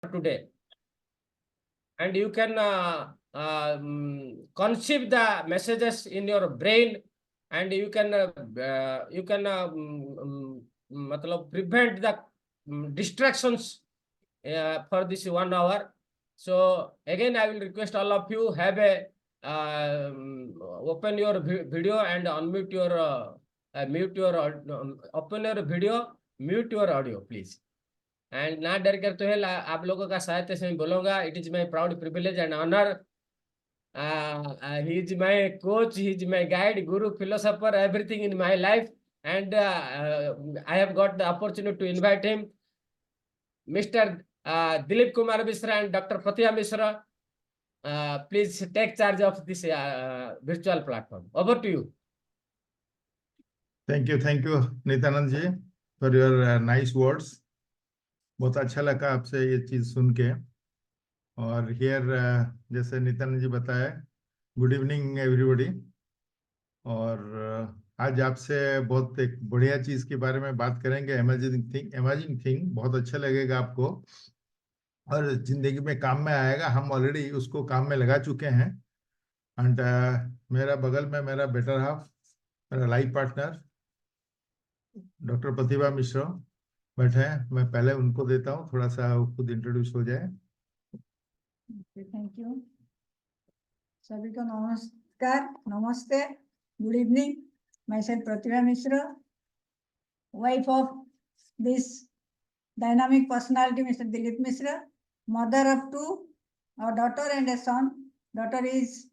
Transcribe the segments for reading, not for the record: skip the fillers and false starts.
today, and you can conceive the messages in your brain, and you can matlab prevent the distractions for this 1 hour. So again, I will request all of you have a open your video and unmute your mute your open your video, mute your audio, please. And ना डर कर तो है आप लोगों का सहायता से मैं बोलूँगा. It is my proud privilege and honor. He is my coach, he is my guide, guru, philosopher, everything in my life. And I have got the opportunity to invite him, Mr. Dilip Kumar Mishra and Dr. Pratima Mishra. Please take charge of this virtual platform. Over to you. Thank you, Nityanand ji, for your nice words. बहुत अच्छा लगा आपसे ये चीज सुन के. और here जैसे नित्यानंद जी बताया, गुड इवनिंग एवरीबॉडी. और आज आपसे बहुत एक बढ़िया चीज के बारे में बात करेंगे. अमेजिंग थिंग, बहुत अच्छा लगेगा आपको और जिंदगी में काम में आएगा. हम ऑलरेडी उसको काम में लगा चुके हैं. एंड मेरा बगल में मेरा बेटर हाफ, मेरा लाइफ पार्टनर डॉक्टर प्रतिभा मिश्रा बैठे हैं. मैं पहले उनको देता हूँ, थोड़ा सा खुद इंट्रोड्यूस हो जाए. Thank you. सभी को नमस्कार, नमस्ते, गुड इवनिंग. मैं self Pratibha Mishra, wife of this dynamic personality mister Dilip Mishra, mother of 2, our daughter and a son. Daughter is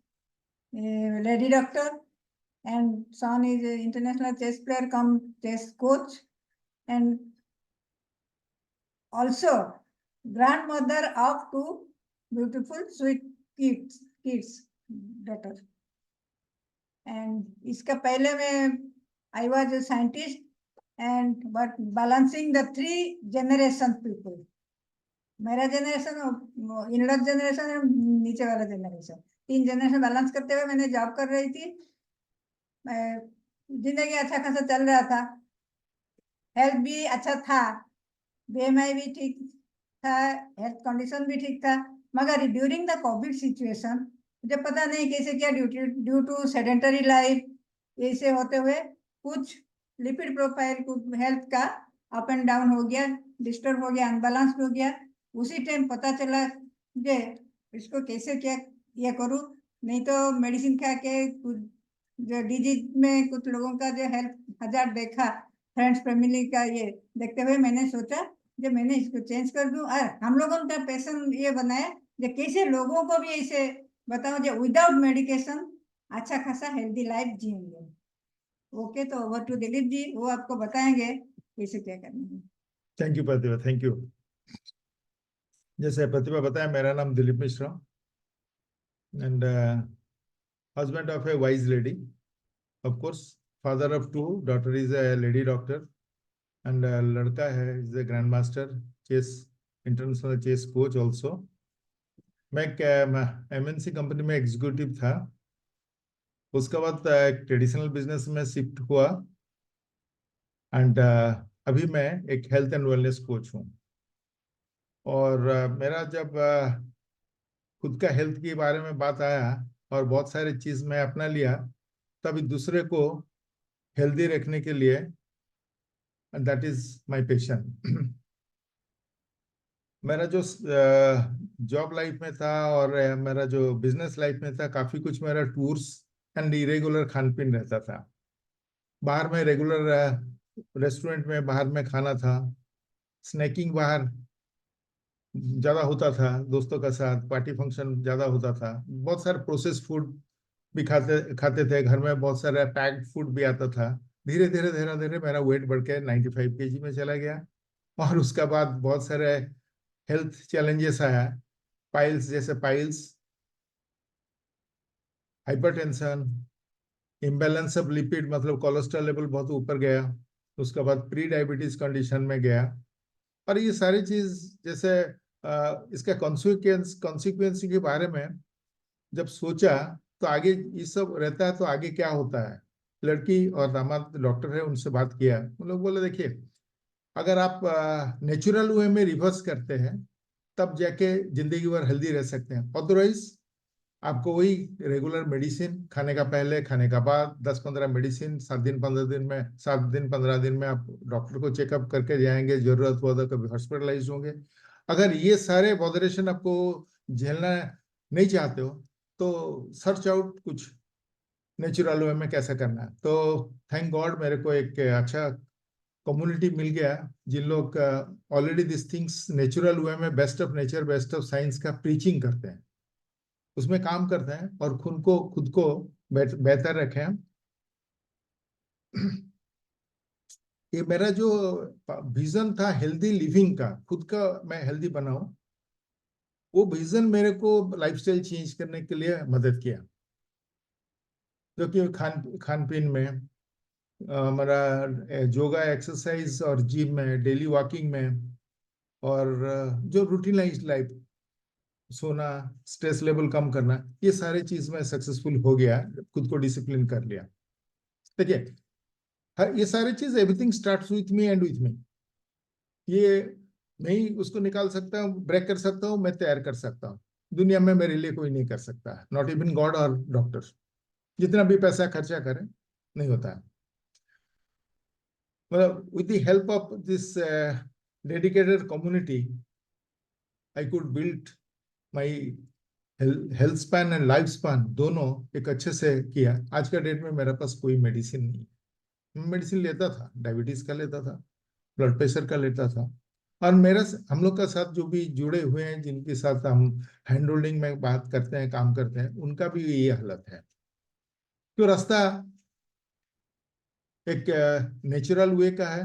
a lady doctor and son is an international chess player come chess coach, and also grandmother of 2 beautiful sweet kids daughter. And इसका पहले में I was a scientist and but balancing the 3 generation people. मेरा generation, in-law generation और नीचे वाला generation, 3 generation balance करते हुए मैंने जॉब कर रही थी. जिंदगी अच्छा खासा चल रहा था, हेल्थ भी अच्छा था, BMI भी ठीक था, हेल्थ कंडीशन भी ठीक था. मगर ड्यूरिंग द कोविड सिचुएशन मुझे पता नहीं कैसे क्या ड्यू टू सेडेंटरी लाइफ ऐसे होते हुए कुछ लिपिड प्रोफाइल, कुछ हेल्थ का अप एंड डाउन हो गया, डिस्टर्ब हो गया, अनबैलेंस हो गया. उसी टाइम पता चला मुझे इसको कैसे क्या ये करूँ. नहीं तो मेडिसिन खा के कुछ जो डिजीज में कुछ लोगों का जो हेल्थ हजार देखा, फ्रेंड्स फैमिली का ये देखते हुए मैंने सोचा जब मैंने इसको चेंज कर दूं. और हम लोगों का पैशन ये बनाया जो कैसे लोगों को भी ऐसे बताओ जो विदाउट मेडिकेशन अच्छा खासा हेल्दी लाइफ जिएंगे. ओके, तो ओवर टू दिलीप जी, वो आपको बताएंगे कैसे क्या करना है. Thank you Pratibha, thank you. जैसे प्रतिभा बताया, मेरा नाम Dilip Mishra and husband of a wise lady, of course father of 2, daughter is a lady doctor and लड़का है is a grandmaster chess, international chess coach also. मैं MNC कंपनी में executive था. उसके बाद एक ट्रेडिशनल बिजनेस में शिफ्ट हुआ एंड अभी मैं एक हेल्थ एंड वेलनेस कोच हूँ. और मेरा जब खुद का हेल्थ के बारे में बात आया और बहुत सारी चीज मैं अपना लिया, तभी दूसरे को हेल्दी रखने के लिए, and that is my passion. मेरा जो जॉब लाइफ में था और मेरा जो बिजनेस लाइफ में था, काफी कुछ मेरा टूर्स एंड इरेगुलर खान पीन रहता था. बाहर में रेगुलर रेस्टोरेंट में बाहर में खाना था, स्नैकिंग बाहर ज्यादा होता था, दोस्तों के साथ पार्टी फंक्शन ज्यादा होता था. बहुत सारे प्रोसेस फूड भी खाते थे. घर में बहुत सारा पैक्ड फूड भी आता था. धीरे धीरे मेरा वेट बढ़ के 95 kg में चला गया. और उसके बाद बहुत सारे हेल्थ चैलेंजेस आया, पाइल्स जैसे piles, hypertension, imbalance of lipid, मतलब कोलेस्ट्रॉल लेवल बहुत ऊपर गया. उसके बाद प्री डायबिटीज कंडीशन में गया. और ये सारी चीज जैसे इसका कॉन्सिक्वेंस के बारे में जब सोचा तो आगे ये सब रहता है तो आगे क्या होता है. लड़की और दामाद डॉक्टर है, उनसे बात किया. उन लोग बोले देखिए, अगर आप नेचुरल वे में रिवर्स करते हैं तब जाके जिंदगी भर हेल्दी रह सकते हैं। अदरवाइज आपको वही रेगुलर मेडिसिन, खाने का पहले खाने का बाद 10-15 मेडिसिन, 7 दिन 15 दिन में आप डॉक्टर को चेकअप करके जाएंगे, जरूरत हुआ तो कभी हॉस्पिटलाइज होंगे। अगर ये सारे बॉदरेशन आपको झेलना नहीं चाहते हो तो सर्च आउट कुछ नेचुरल वे में कैसा करना है। तो थैंक गॉड मेरे को एक अच्छा कम्युनिटी मिल गया जिन लोग already this things natural way में, best of nature best of science का प्रीचिंग करते हैं, उसमें काम करते हैं और खुद को बेहतर रखें। ये मेरा जो विजन था हेल्दी लिविंग का, खुद का मैं हेल्दी बनाऊं, वो विजन मेरे को लाइफस्टाइल चेंज करने के लिए मदद किया। जो कि खान पीन में, हमारा योगा एक्सरसाइज और जिम में, डेली वॉकिंग में, और जो रूटीनाइज लाइफ, सोना, स्ट्रेस लेवल कम करना, ये सारे चीज में सक्सेसफुल हो गया, खुद को डिसिप्लिन कर लिया। देखिए ये सारे चीज, everything starts with me and with me. ये नहीं उसको निकाल सकता हूँ, ब्रेक कर सकता हूँ, मैं तैयार कर सकता हूँ, दुनिया में मेरे लिए कोई नहीं कर सकता, नॉट इवन गॉड और डॉक्टर, जितना भी पैसा खर्चा करें नहीं होता है। मतलब with the help of this dedicated community, I could build my health span and life span दोनों एक अच्छे से किया। आज का डेट में मेरे पास कोई मेडिसिन नहीं है। मेडिसिन लेता था, डायबिटीज का लेता था, ब्लड प्रेशर का लेता था, और मेरा हम लोग का साथ जो भी जुड़े हुए हैं, जिनके साथ हम हैंड होल्डिंग में बात करते हैं, काम करते हैं, उनका भी ये हालत है। तो रास्ता एक नेचुरल वे का है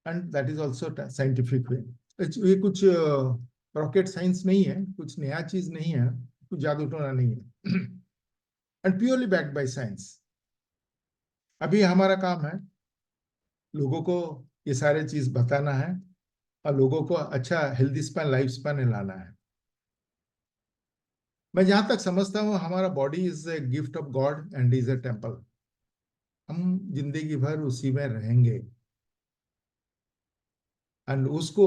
and that is also scientific way. ये कुछ रॉकेट साइंस नहीं है, कुछ नया चीज नहीं है, कुछ जादू टोना नहीं है, and purely backed by science. अभी हमारा काम है लोगों को ये सारे चीज बताना है और लोगों को अच्छा हेल्दी स्पैन, लाइफ स्पैन लाना है। मैं जहां तक समझता हूँ हमारा body is a gift of God and is a temple. हम जिंदगी भर उसी में रहेंगे एंड उसको,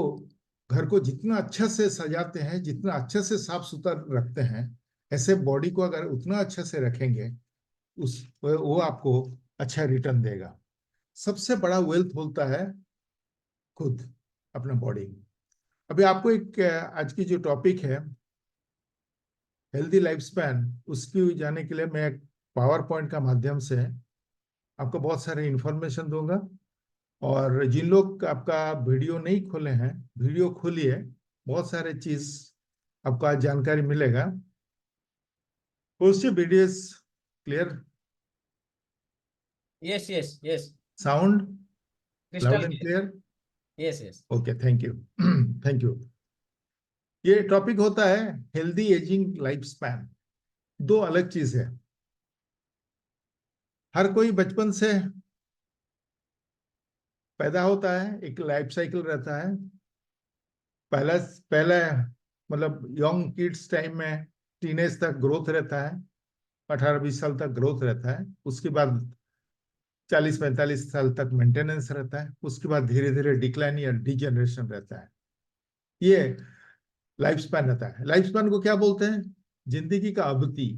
घर को जितना अच्छा से सजाते हैं, जितना अच्छे से साफ सुथरा रखते हैं, ऐसे बॉडी को अगर उतना अच्छा से रखेंगे, वो आपको अच्छा रिटर्न देगा। सबसे बड़ा वेल्थ बोलता है खुद, अपना बॉडी। अभी आपको एक आज की जो टॉपिक है हेल्दी लाइफ स्पैन, उसकी जाने के लिए मैं एक पावर पॉइंट का माध्यम से आपको बहुत सारे इंफॉर्मेशन दूंगा। और जिन लोग आपका वीडियो नहीं खोले हैं, वीडियो खोलिए, बहुत सारे चीज आपको आज जानकारी मिलेगा। Video is clear? Yes. Sound Crystal loud and clear. Clear? Yes. Okay, thank you. Thank you. ये टॉपिक होता है हेल्दी एजिंग लाइफ स्पैन। दो अलग चीज है। हर कोई बचपन से पैदा होता है, एक लाइफ साइकिल रहता है। पहला पहला मतलब यंग किड्स टाइम में, टीनेज तक ग्रोथ रहता है, 18-20 साल तक ग्रोथ रहता है। उसके बाद 40-45 साल तक मेंटेनेंस रहता है। उसके बाद धीरे धीरे डिक्लाइन या डिजेनरेशन रहता है। ये लाइफ स्पैन रहता है। लाइफ स्पैन को क्या बोलते हैं? जिंदगी का अवधि,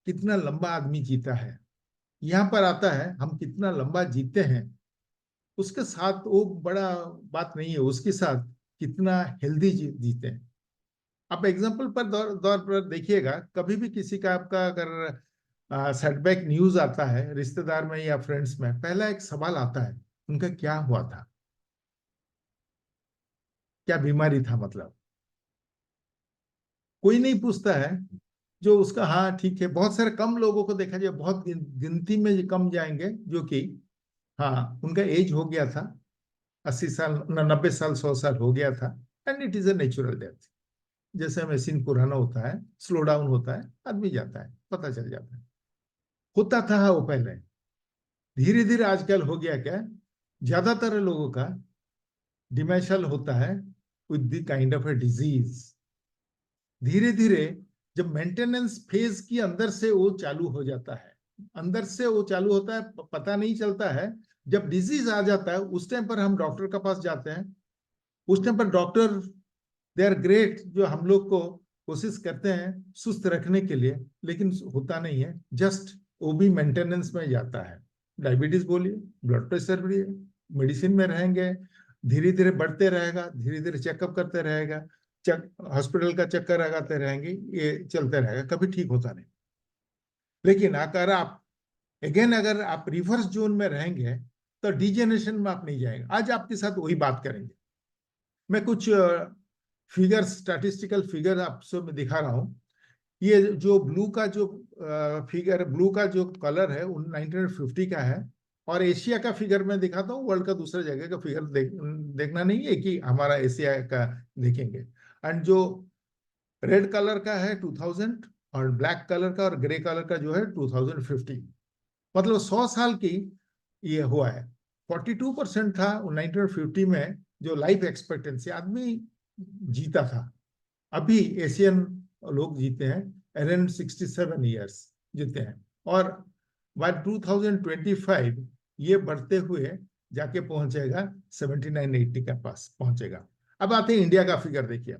कितना लंबा आदमी जीता है। यहाँ पर आता है हम कितना लंबा जीते हैं, उसके साथ वो बड़ा बात नहीं है, उसके साथ कितना हेल्दी जीते हैं। आप एग्जाम्पल पर दौर पर देखिएगा, कभी भी किसी का आपका अगर सेटबैक न्यूज आता है रिश्तेदार में या फ्रेंड्स में, पहला एक सवाल आता है, उनका क्या हुआ था, क्या बीमारी था। मतलब कोई नहीं पूछता है जो उसका हाँ ठीक है। बहुत सारे कम लोगों को देखा जाए, बहुत गिनती में कम जाएंगे जो कि हाँ उनका एज हो गया था, 80 साल, 90 साल, 100 साल हो गया था, and it is a natural death. जैसे मशीन पुराना होता है, स्लो डाउन होता है, आदमी जाता है, पता चल जाता है। होता था वो पहले, धीरे धीरे आजकल हो गया क्या, ज्यादातर लोगों का डिमेंशियल होता है with the kind of a disease. धीरे धीरे जब मेंटेनेंस फेज की अंदर से वो चालू हो जाता है, अंदर से वो चालू होता है, पता नहीं चलता है। जब डिजीज आ जाता है उस टाइम पर हम डॉक्टर के पास जाते हैं, उस टाइम पर डॉक्टर दे आर ग्रेट, जो हम लोग को कोशिश करते हैं सुस्त रखने के लिए, लेकिन होता नहीं है, जस्ट वो भी मेंटेनेंस में जाता है। डायबिटीज बोलिए, ब्लड प्रेशर भी, मेडिसिन में रहेंगे, धीरे धीरे बढ़ते रहेगा, धीरे धीरे चेकअप करते रहेगा, हॉस्पिटल का चक्कर लगाते रहेंगे, ये चलते रहेगा, कभी ठीक होता नहीं। लेकिन अगर आप रिवर्स जोन में रहेंगे तो डिजेनरेशन में आप नहीं जाएंगे। आज आपके साथ वही बात करेंगे। मैं कुछ फिगर, स्टैटिस्टिकल फिगर आपसे मैं दिखा रहा हूं। ये जो ब्लू का जो फिगर, ब्लू का जो कलर है वो 1950 का है, और एशिया का फिगर मैं दिखाता हूँ, वर्ल्ड का दूसरा जगह का फिगर देखना नहीं है कि हमारा एशिया का देखेंगे। एंड जो रेड कलर का है 2000, और ब्लैक कलर का और ग्रे कलर का जो है 2050, मतलब 100 साल की ये हुआ है। 42% था 1950 में जो लाइफ एक्सपेक्टेंसी आदमी जीता था। अभी एशियन लोग जीते हैं अराउंड 67 ईयर्स जीते हैं, और बाय 2025 ये बढ़ते हुए जाके पहुंचेगा 79-80 के पास पहुंचेगा। अब आते हैं इंडिया का फिगर देखिए।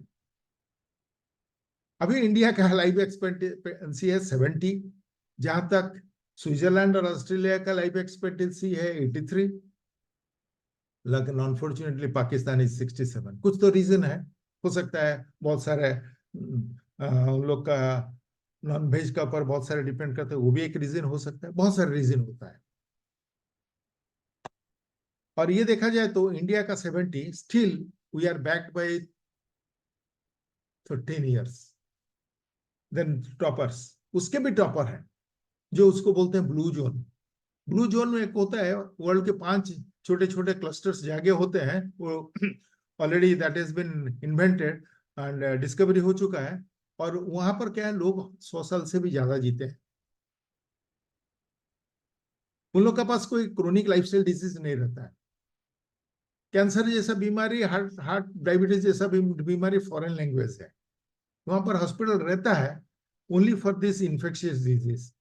अभी इंडिया का लाइफ एक्सपेक्टेंसी है 70, जहां तक स्विट्जरलैंड और ऑस्ट्रेलिया का लाइफ एक्सपेक्टेंसी है 83, लेकिन अनफॉर्चुनेटली पाकिस्तान इज 67। कुछ तो रीजन है, हो सकता है बहुत सारे उन लोग का नॉन वेज का ऊपर बहुत सारे डिपेंड करते हैं, वो भी एक रीजन हो सकता है, बहुत सारे रीजन होता है। और ये देखा जाए तो इंडिया का 70, still we are backed by 13 years. Then toppers, उसके भी टॉपर हैं जो उसको बोलते हैं ब्लू जोन। ब्लू जोन में एक होता है, वर्ल्ड के 5 छोटे छोटे क्लस्टर्स जागे होते हैं, वो already that has been invented and discovery हो चुका है। और वहां पर क्या है, लोग 100 साल से भी ज्यादा जीते हैं। उन लोग के पास कोई क्रोनिक लाइफस्टाइल डिजीज नहीं रहता है। कैंसर जैसा बीमारी, हार्ट डायबिटीज जैसा बीमारी फॉरेन लैंग्वेज है, वहां पर हॉस्पिटल रहता है only for this infectious disease.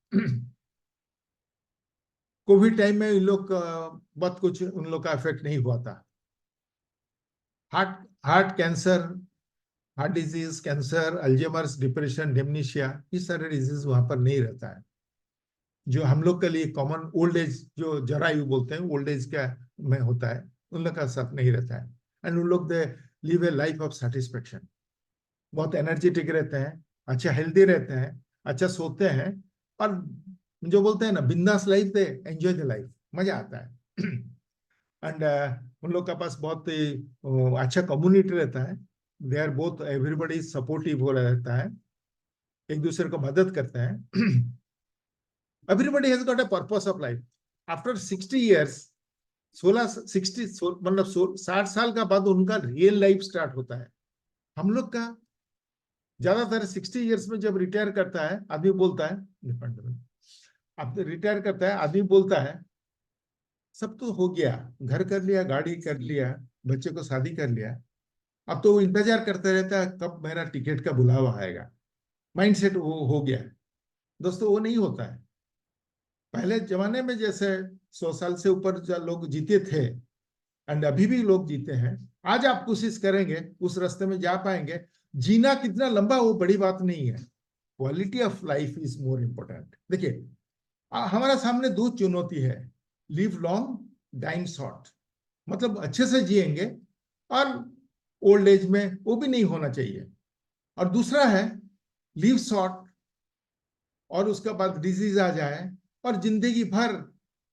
Covid time में इन लोग बहुत कुछ उन लोग का इफेक्ट नहीं हुआ था। Heart cancer, heart disease, cancer, Alzheimer's, depression, dementia, इस सारे डिजीज वहां पर नहीं रहता है। जो हम लोग के लिए कॉमन ओल्ड एज, जो जरायु बोलते हैं, ओल्ड एज का में होता है, उन लोग का साथ नहीं रहता है। एंड उन लोग they live A life of satisfaction, बहुत एनर्जेटिक रहते हैं, अच्छा हेल्दी रहते हैं, अच्छा सोते हैं, और जो बोलते हैं ना बिंदास life, they enjoy the life, मजा आता है। एंड उन लोग का पास बहुत अच्छा कम्युनिटी रहता है। They are both, everybody supportive हो रहता है, एक दूसरे को मदद करते हैं। Everybody has got a purpose of life. After 60 years, 60 साल का बाद उनका रियल लाइफ स्टार्ट होता है। हम लोग का ज्यादातर 60 ईयर्स में जब रिटायर करता है आदमी बोलता है, अब रिटायर करता है आदमी बोलता है सब तो हो गया, घर कर लिया, गाड़ी कर लिया, बच्चे को शादी कर लिया, अब तो वो इंतजार करते रहता है कब मेरा टिकट का बुलावा आएगा। माइंडसेट वो हो गया है। दोस्तों वो नहीं होता है। पहले जमाने में जैसे 100 साल से ऊपर जो लोग जीते थे, एंड अभी भी लोग जीते हैं, आज आप कोशिश करेंगे उस रास्ते में जा पाएंगे। जीना कितना लंबा वो बड़ी बात नहीं है, quality of life is more important. देखिए हमारा सामने 2 चुनौती है, लिव लॉन्ग, डाइन शॉर्ट, मतलब अच्छे से जिएंगे और ओल्ड एज में वो भी नहीं होना चाहिए। और दूसरा है लिव शॉर्ट, और उसके बाद डिजीज आ जाए और जिंदगी भर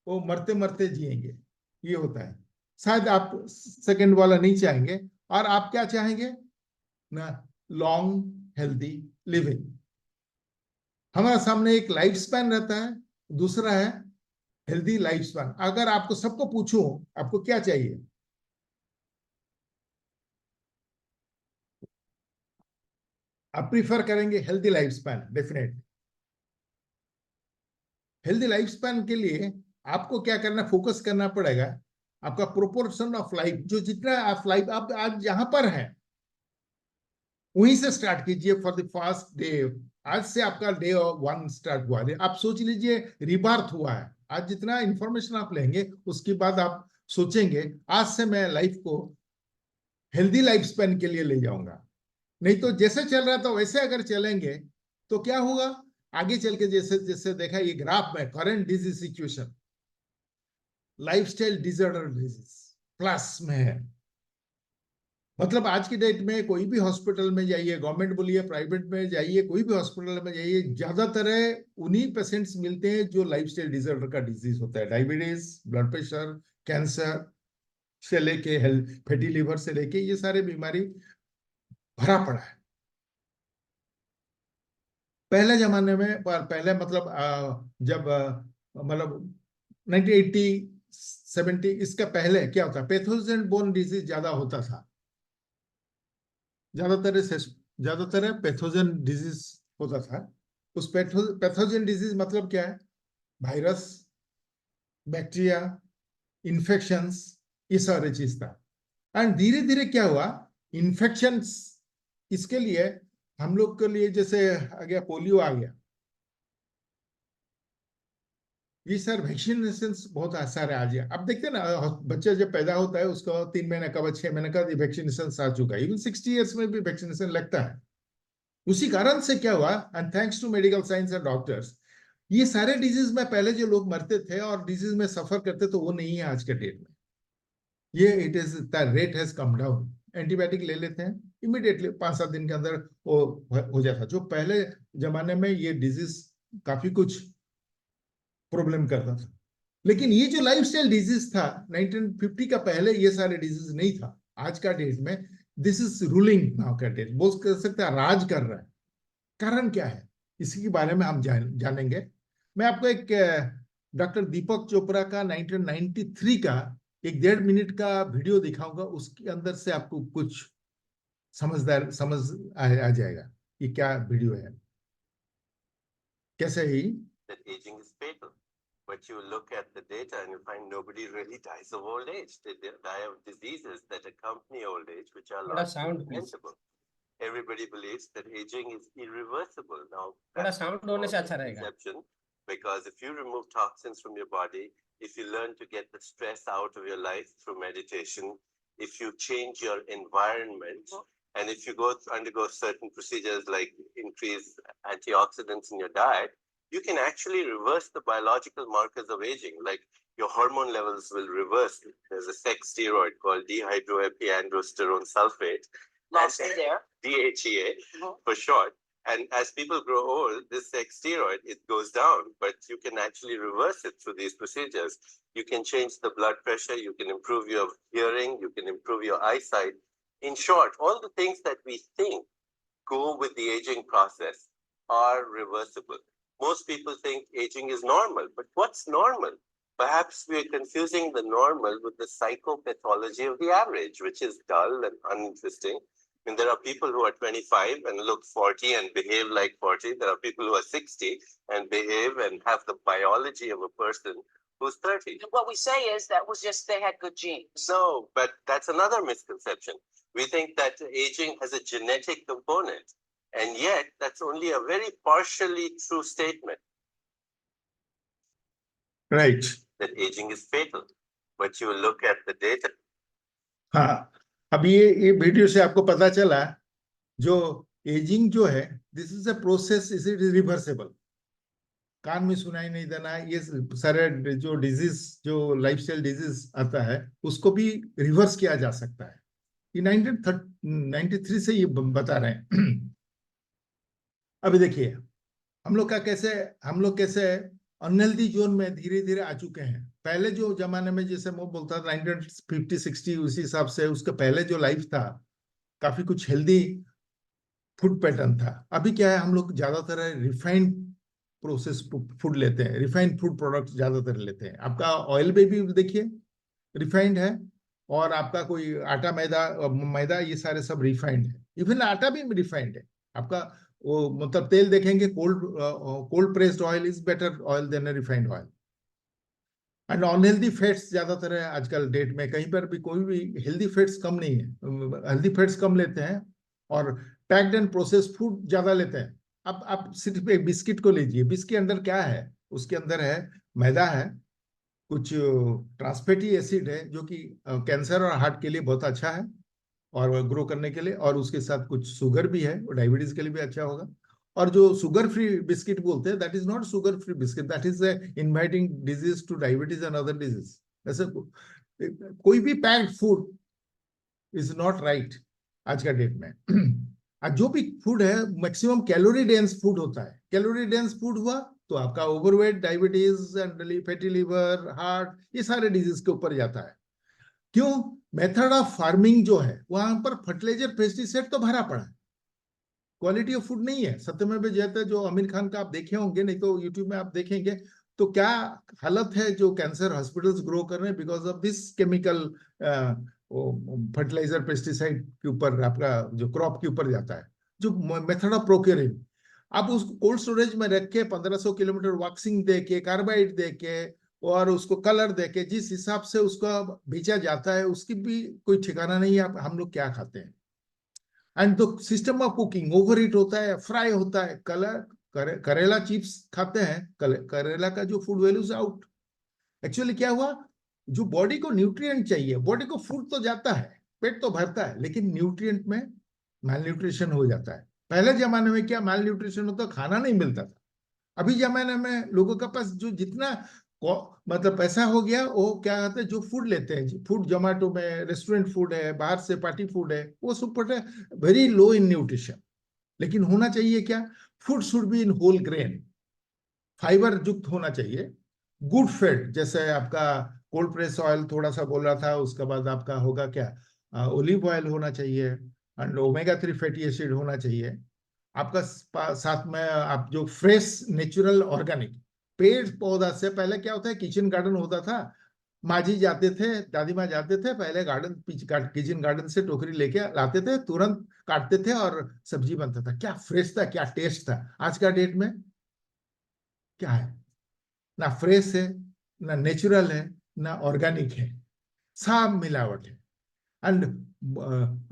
वो मरते मरते जिएंगे, ये होता है। शायद आप सेकंड वाला नहीं चाहेंगे, और आप क्या चाहेंगे ना, लॉन्ग हेल्दी लिविंग। हमारे सामने एक लाइफ स्पैन रहता है, दूसरा है हेल्दी लाइफ स्पैन। अगर आपको सबको पूछूं आपको क्या चाहिए, आप प्रीफर करेंगे healthy life span, definitely. Healthy life span के लिए आपको क्या करना, फोकस करना पड़ेगा आपका प्रोपोर्शन ऑफ लाइफ, जो जितना आप लाइफ आप आज जहां पर है वहीं से स्टार्ट कीजिए फॉर द फर्स्ट डे। आज से आपका डे 1 स्टार्ट हुआ है। आप सोच लीजिए रिबर्थ हुआ है। आज जितना इंफॉर्मेशन आप लेंगे उसके बाद आप सोचेंगे आज से मैं लाइफ को हेल्दी लाइफ स्पैन के लिए ले जाऊंगा। नहीं तो जैसे चल रहा था वैसे अगर चलेंगे तो क्या होगा आगे चल के, जैसे जैसे देखा ये ग्राफ में current disease situation, lifestyle disorder disease plus में है। मतलब आज की डेट में कोई भी हॉस्पिटल में जाइए, गवर्नमेंट बोलिए प्राइवेट में जाइए, कोई भी हॉस्पिटल में जाइए, ज्यादातर उन्हीं पेशेंट्स मिलते हैं जो लाइफस्टाइल डिसऑर्डर का डिजीज होता है। डायबिटीज, ब्लड प्रेशर, कैंसर से लेके फैटी लिवर से लेके ये सारे बीमारी भरा पड़ा है। पहले जमाने में पहले मतलब जब मतलब 1980 70 इसका पहले क्या होता, पैथोजन बोर्न डिजीज ज्यादा होता था। ज्यादातर पैथोजन डिजीज होता था। उस पैथोजन डिजीज मतलब क्या है, वायरस, बैक्टीरिया, इन्फेक्शंस, ये सारी चीज था। एंड धीरे धीरे क्या हुआ, इन्फेक्शंस इसके लिए हम लोग के लिए जैसे आ गया, पोलियो आ गया, ये सर वैक्सीनेशन बहुत सारे आ गया। अब देखते हैं ना, बच्चा जब पैदा होता है उसका 3 महीने का, 6 महीने का वैक्सीनेशन आ चुका है। इवन 60 ईयर्स में भी वैक्सीनेशन लगता है। उसी कारण से क्या हुआ, and thanks to medical science and doctors, ये सारे डिजीज में पहले जो लोग मरते थे और डिजीज में सफर करते तो वो नहीं है आज के डेट में। ये it is the rate has come down. Antibiotic ले लेते हैं इमीडिएटली 5-7 दिन के अंदर वो हो जाता। जो पहले जमाने में ये डिजीज काफी कुछ प्रॉब्लम करता था। लेकिन ये जो लाइफस्टाइल डिजीज था 1950 का पहले ये सारे डिजीज नहीं था। आज का डेट में दिस इज रूलिंग नाउ का डेट, बोल कर सकते हैं राज कर रहा है। कारण क्या है इसी के बारे में हम जानेंगे। मैं आपको एक डॉक्टर दीपक चोपड़ा का 1993 का 1.5 मिनट का वीडियो दिखाऊंगा। उसके अंदर से आपको कुछ समझ आ जाएगा ये क्या वीडियो है, कैसे ही that aging is fatal. But you look at the data and you find nobody really dies of old age. They die of diseases that accompany old age, which are थोड़ा sound, please. preventable. Everybody believes that aging is irreversible. Now, थोड़ा that's sound होने से अच्छा रहेगा। misconception, because if you remove toxins from your body, if you learn to get the stress out of your life through meditation, if you change your environment, and if you undergo certain procedures like increase antioxidants in your diet, you can actually reverse the biological markers of aging, like your hormone levels will reverse. There's a sex steroid called dehydroepiandrosterone sulfate. Lost in there. DHEA for short. And as people grow old, this sex steroid, it goes down, but you can actually reverse it through these procedures. You can change the blood pressure, you can improve your hearing, you can improve your eyesight. In short, all the things that we think go with the aging process are reversible. Most people think aging is normal, but what's normal? Perhaps we're confusing the normal with the psychopathology of the average, which is dull and uninteresting. And there are people who are 25 and look 40 and behave like 40. There are people who are 60 and behave and have the biology of a person who's 30. What we say is that was just they had good genes. No, but that's another misconception. We think that aging has a genetic component. And yet, that's only a very partially true statement. Right. That aging is fatal. But you look at the data. हाँ, अब ये video से आपको पता चला जो ageing जो है, this is a process, is it reversible. कान में सुनाई नहीं देना, ये सारे जो डिजीज, जो लाइफस्टाइल डिजीज आता है उसको भी रिवर्स किया जा सकता है। ये 1993 से ये बता रहे हैं। अभी देखिए हम लोग कैसे अनहेल्दी जोन में धीरे धीरे आ चुके हैं। पहले जो जमाने में जैसे मैं बोलता था 1950-60 उसी हिसाब से उसके पहले जो लाइफ था काफी कुछ हेल्दी फूड पैटर्न था। अभी क्या है, हम लोग ज्यादातर रिफाइंड प्रोसेस फूड लेते हैं, रिफाइंड फूड प्रोडक्ट ज्यादातर लेते हैं। आपका ऑयल में भी देखिए रिफाइंड है, और आपका कोई आटा मैदा ये सारे सब रिफाइंड है। इवन आटा भी रिफाइंड है। आपका वो मतलब तेल देखेंगे, cold pressed oil is better oil than refined oil. And unhealthy fats ज्यादातर है आजकल डेट में। कहीं पर भी कोई भी हेल्दी फैट्स कम नहीं है, हेल्दी फैट्स कम लेते हैं और पैक्ड एंड प्रोसेस्ड फूड ज्यादा लेते हैं। अब आप सिर्फ एक बिस्किट को लीजिए, बिस्किट के अंदर क्या है, उसके अंदर है मैदा है, कुछ ट्रांसफैटी एसिड है जो कि कैंसर और हार्ट के लिए बहुत अच्छा है, और ग्रो करने के लिए, और उसके साथ कुछ शुगर भी है, वो डायबिटीज के लिए भी अच्छा होगा। और जो शुगर फ्री बिस्किट बोलते हैं, that is not sugar free biscuit, that is inviting disease two diabetes and other disease. ऐसे कोई भी packed food is not right आज का डेट में। आज जो भी फूड है मैक्सिमम कैलोरी डेंस फूड होता है। कैलोरी डेंस फूड हुआ तो आपका overweight, diabetes and fatty liver, heart, ये सारे डिजीज के ऊपर जाता है। क्यों? मेथड ऑफ फार्मिंग जो है वहां पर फर्टिलाइजर, पेस्टिसाइड तो भरा पड़ा है, क्वालिटी ऑफ फूड नहीं है। सत्यमेव जयते जो आमिर खान का आप देखे होंगे, नहीं तो यूट्यूब में आप देखेंगे तो क्या हालत है जो कैंसर हॉस्पिटल्स ग्रो कर रहे हैं because of this chemical fertiliser, pesticide के ऊपर, आपका जो क्रॉप के ऊपर जाता है, जो मेथड ऑफ प्रोक्योरिंग। आप उसको कोल्ड स्टोरेज में रख के 1500 किलोमीटर वैक्सिंग दे के, कार्बाइड दे के, और उसको कलर दे के जिस हिसाब से उसका बेचा जाता है, उसकी भी कोई ठिकाना नहीं है। हम लोग क्या खाते हैं, and the system of cooking, over heat होता है, फ्राई होता है। करेला चिप्स खाते हैं, करेला का जो फूड वैल्यू आउट। एक्चुअली क्या हुआ, जो बॉडी को न्यूट्रिएंट चाहिए, बॉडी को फूड तो जाता है, पेट तो भरता है, लेकिन न्यूट्रिएंट में माल न्यूट्रिशन हो जाता है। पहले जमाने में क्या माल न्यूट्रिशन होता, खाना नहीं मिलता था। अभी जमाने में लोगों के पास जो जितना मतलब पैसा हो गया, वो क्या कहते हैं, जो फूड लेते हैं, फूड जोमेटो में, रेस्टोरेंट फूड है, बाहर से पार्टी फूड है, वो सब वेरी लो इन न्यूट्रिशन। लेकिन होना चाहिए क्या, food should be in whole grain, fibre युक्त होना चाहिए, गुड फैट, जैसे आपका कोल्ड प्रेस ऑयल थोड़ा सा बोल रहा था, उसके बाद आपका होगा क्या, ओलिव ऑयल होना चाहिए, एंड ओमेगा 3 फैटी एसिड होना चाहिए आपका। साथ में आप जो फ्रेश नेचुरल ऑर्गेनिक, पेड़ पौधा से पहले क्या होता है, किचन गार्डन होता था, माँ जी जाते थे, दादी माँ जाते थे, पहले गार्डन, किचन गार्डन से टोकरी लेके लाते थे, तुरंत काटते थे और सब्जी बनता था। क्या फ्रेश था, क्या टेस्ट था। आज का डेट में क्या है, ना फ्रेश है, ना नेचुरल है, ना ऑर्गेनिक है, सब मिलावट है। एंड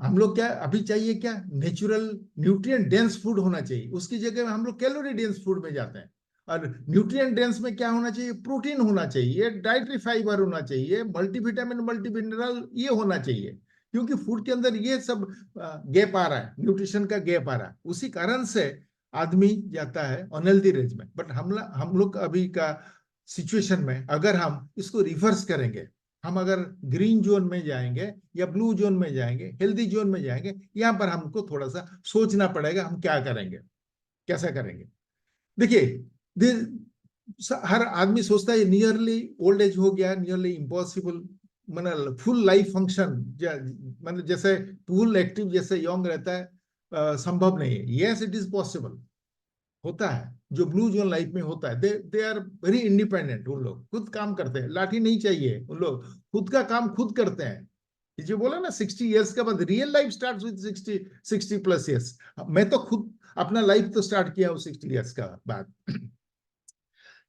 हम लोग क्या अभी चाहिए, क्या नेचुरल न्यूट्रिएंट डेंस फूड होना चाहिए, उसकी जगह में हम लोग कैलोरी डेंस फूड में जाते हैं। और न्यूट्रिएंट डेंस में क्या होना चाहिए, प्रोटीन होना चाहिए, डाइटरी फाइबर होना चाहिए, मल्टीविटामिन, मल्टीमिनरल ये होना चाहिए। क्योंकि फूड के अंदर ये सब गैप आ रहा है, न्यूट्रिशन का गैप आ रहा है, उसी कारण से आदमी जाता है अनहेल्दी रेंज में। बट हम लोग अभी का सिचुएशन में अगर हम इसको रिवर्स करेंगे, हम अगर ग्रीन जोन में जाएंगे या ब्लू जोन में जाएंगे, हेल्दी जोन में जाएंगे, यहाँ पर हमको थोड़ा सा सोचना पड़ेगा हम क्या करेंगे, कैसा करेंगे। देखिए, हर आदमी सोचता है नियरली ओल्ड एज हो गया, नियरली इम्पॉसिबल, मतलब फुल लाइफ फंक्शन, मतलब जैसे फुल एक्टिव जैसे यंग रहता है, संभव नहीं है। यस, इट इज पॉसिबल, होता है। जो ब्लू जोन लाइफ में होता है, दे आर वेरी इंडिपेंडेंट, उन लोग खुद काम करते हैं, लाठी नहीं चाहिए, उन लोग खुद का काम खुद करते हैं। जो बोला ना 60 इयर्स के बाद real life start with 60 plus years. मैं तो खुद अपना लाइफ तो स्टार्ट किया हूँ 60 इयर्स का बाद।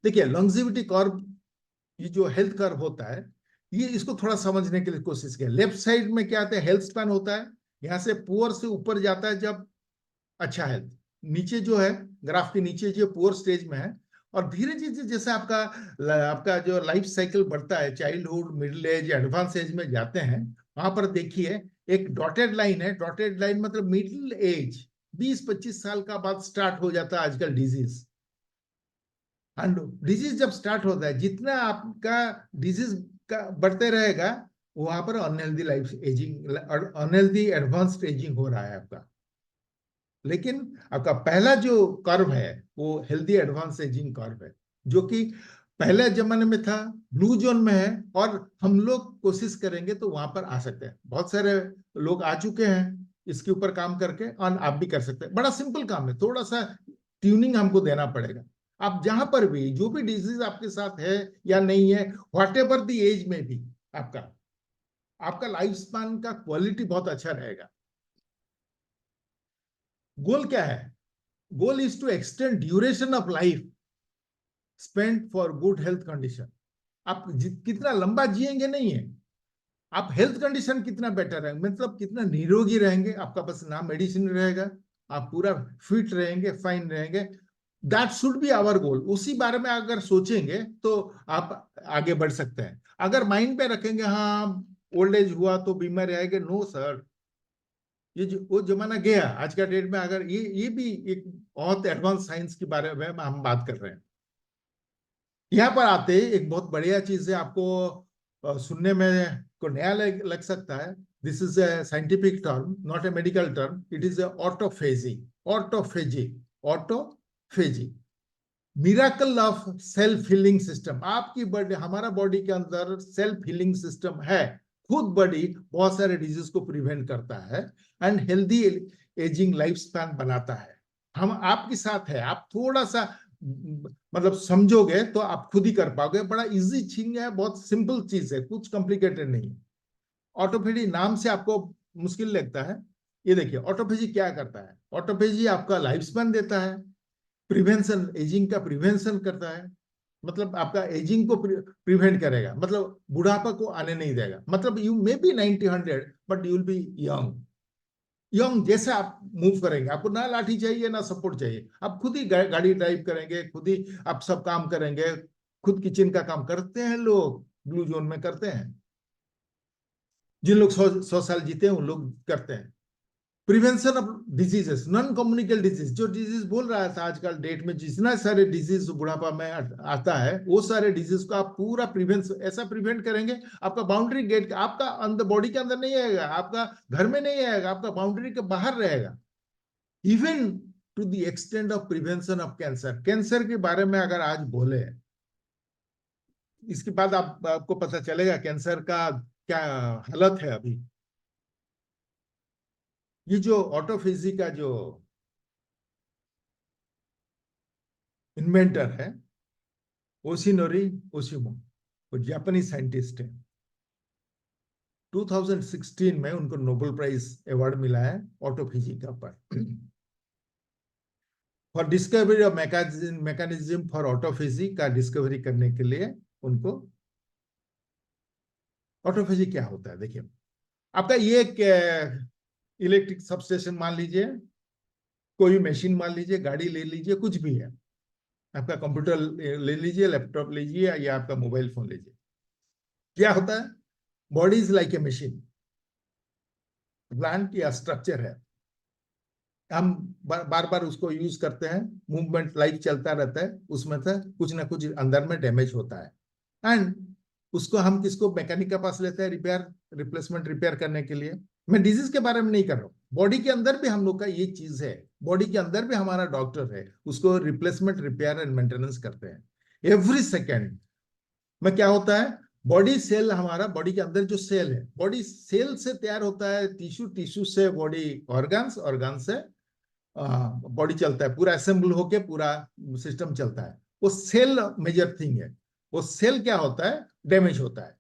देखिए, लॉन्जिविटी कर्व, ये जो हेल्थ कर्व होता है, ये इसको थोड़ा समझने के लिए कोशिश किया। लेफ्ट साइड में क्या आता है, हेल्थ स्पैन होता है, यहाँ से पुअर से ऊपर जाता है जब अच्छा हेल्थ, नीचे जो है ग्राफ के नीचे जो पुअर स्टेज में है, और धीरे धीरे जैसे आपका जो लाइफ साइकिल बढ़ता है, childhood, middle age, advance age में जाते हैं, वहां पर देखिए एक डॉटेड लाइन है। डॉटेड लाइन मतलब मिडिल एज, 20-25 साल का बाद स्टार्ट हो जाता है आजकल डिजीज। एंड डिजीज जब स्टार्ट होता है, जितना आपका डिजीज का बढ़ते रहेगा, वहां पर unhealthy life ageing, unhealthy advanced ageing हो रहा है आपका। लेकिन आपका पहला जो कर्व है वो हेल्दी एडवांस एजिंग कर्व है, जो कि पहले जमाने में था, ब्लू जोन में है, और हम लोग कोशिश करेंगे तो वहां पर आ सकते हैं। बहुत सारे लोग आ चुके हैं इसके ऊपर काम करके, और आप भी कर सकते हैं। बड़ा सिंपल काम है, थोड़ा सा ट्यूनिंग हमको देना पड़ेगा। आप जहां पर भी जो भी डिजीज आपके साथ है या नहीं है, व्हाट एवर द एज में भी, आपका लाइफ स्पैन का क्वालिटी बहुत अच्छा रहेगा। गोल क्या है, goal is to extend duration of life spend for good health condition. आप कितना लंबा जिएंगे नहीं है, आप हेल्थ कंडीशन कितना बेटर है, मतलब कितना निरोगी रहेंगे, आपका पास ना मेडिसिन रहेगा, आप पूरा फिट रहेंगे, फाइन रहेंगे। That should be our goal. उसी बारे में अगर सोचेंगे तो आप आगे बढ़ सकते हैं। अगर माइंड पे रखेंगे हाँ ओल्ड एज हुआ तो बीमार रहेंगे, नो सर, वो जमाना गया। आज का डेट में अगर ये भी एक बहुत एडवांस साइंस के बारे में हम बात कर रहे हैं। यहाँ पर आते एक बहुत बढ़िया चीज है, आपको सुनने में को नया लग सकता है। This is A scientific term, not a medical term. It is autophagy. Autophagy, autophagy, miracle of self healing system. आपकी बॉडी, हमारा बॉडी के अंदर सेल्फ हीलिंग सिस्टम है। खुद बॉडी बहुत सारे डिजीज को प्रिवेंट करता है and healthy ageing life span बनाता है। हम आपके साथ है। आप थोड़ा सा मतलब समझोगे तो आप खुद ही कर पाओगे। बड़ा इजी चीज है, बहुत सिंपल चीज है, कुछ कॉम्प्लिकेटेड नहीं है। ऑटोफेजी नाम से आपको मुश्किल लगता है। ये देखिए ऑटोफेजी क्या करता है। ऑटोफेजी आपका लाइफ स्पैन देता है, प्रिवेंशन, एजिंग का प्रिवेंशन करता है। मतलब आपका एजिंग को प्रिवेंट करेगा, मतलब बुढ़ापा को आने नहीं देगा। मतलब you may be 90-100 but you will be young. Young जैसे आप मूव करेंगे, आपको ना लाठी चाहिए ना सपोर्ट चाहिए। आप खुद ही गाड़ी ड्राइव करेंगे, खुद ही आप सब काम करेंगे। खुद किचन का काम करते हैं लोग, ब्लू जोन में करते हैं। जिन लोग 100 साल जीते हैं उन लोग करते हैं। Prevention of diseases, non communicable disease, जो डिजीज बोल रहा था आजकल डेट में, जितना सारे डिजीज बुढ़ापा में आता है, वो सारे डिजीज को आप पूरा प्रिवेंशन ऐसा प्रिवेंट करेंगे। आपका बाउंड्री गेट, आपका अंदर बॉडी के अंदर नहीं आएगा, आपका घर में नहीं आएगा, आपका बाउंड्री के बाहर रहेगा। Even to the extent of prevention of cancer. Cancer के बारे में अगर आज बोले, इसके बाद आपको पता चलेगा कैंसर का क्या हालत है अभी। ये जो ऑटोफेजी का जो इन्वेंटर है ओशिनोरी ओशिमो, वो जापानीज साइंटिस्ट है। 2016 में उनको नोबेल प्राइज अवार्ड मिला है ऑटोफेजी का पर for discovery of mechanism for autophagy का डिस्कवरी करने के लिए उनको। ऑटोफेजी क्या होता है देखिए, आपका ये एक इलेक्ट्रिक सबस्टेशन मान लीजिए, कोई मशीन मान लीजिए, गाड़ी ले लीजिए, कुछ भी है, आपका कंप्यूटर ले लीजिए, लैपटॉप लीजिए या आपका मोबाइल फोन लीजिए। क्या होता है, body is like a machine, plant या स्ट्रक्चर है। हम बार बार उसको यूज करते हैं, मूवमेंट लाइफ चलता रहता है, उसमें से कुछ ना कुछ अंदर में डैमेज होता है एंड उसको हम किसको, मैकेनिक के पास लेते हैं रिपेयर, रिप्लेसमेंट रिपेयर करने के लिए। मैं डिजीज के बारे में नहीं कर रहा हूँ, बॉडी के अंदर भी हम लोग का ये चीज है। बॉडी के अंदर भी हमारा डॉक्टर है, उसको रिप्लेसमेंट रिपेयर एंड मेंटेनेंस करते हैं एवरी सेकेंड में। क्या होता है, बॉडी सेल, हमारा बॉडी के अंदर जो सेल है, बॉडी सेल से तैयार होता है, टिश्यू, टिश्यू से बॉडी ऑर्गन्स, ऑर्गन से बॉडी चलता है, पूरा असेंबल होके पूरा सिस्टम चलता है। वो सेल मेजर थिंग है। वो सेल क्या होता है, डैमेज होता है।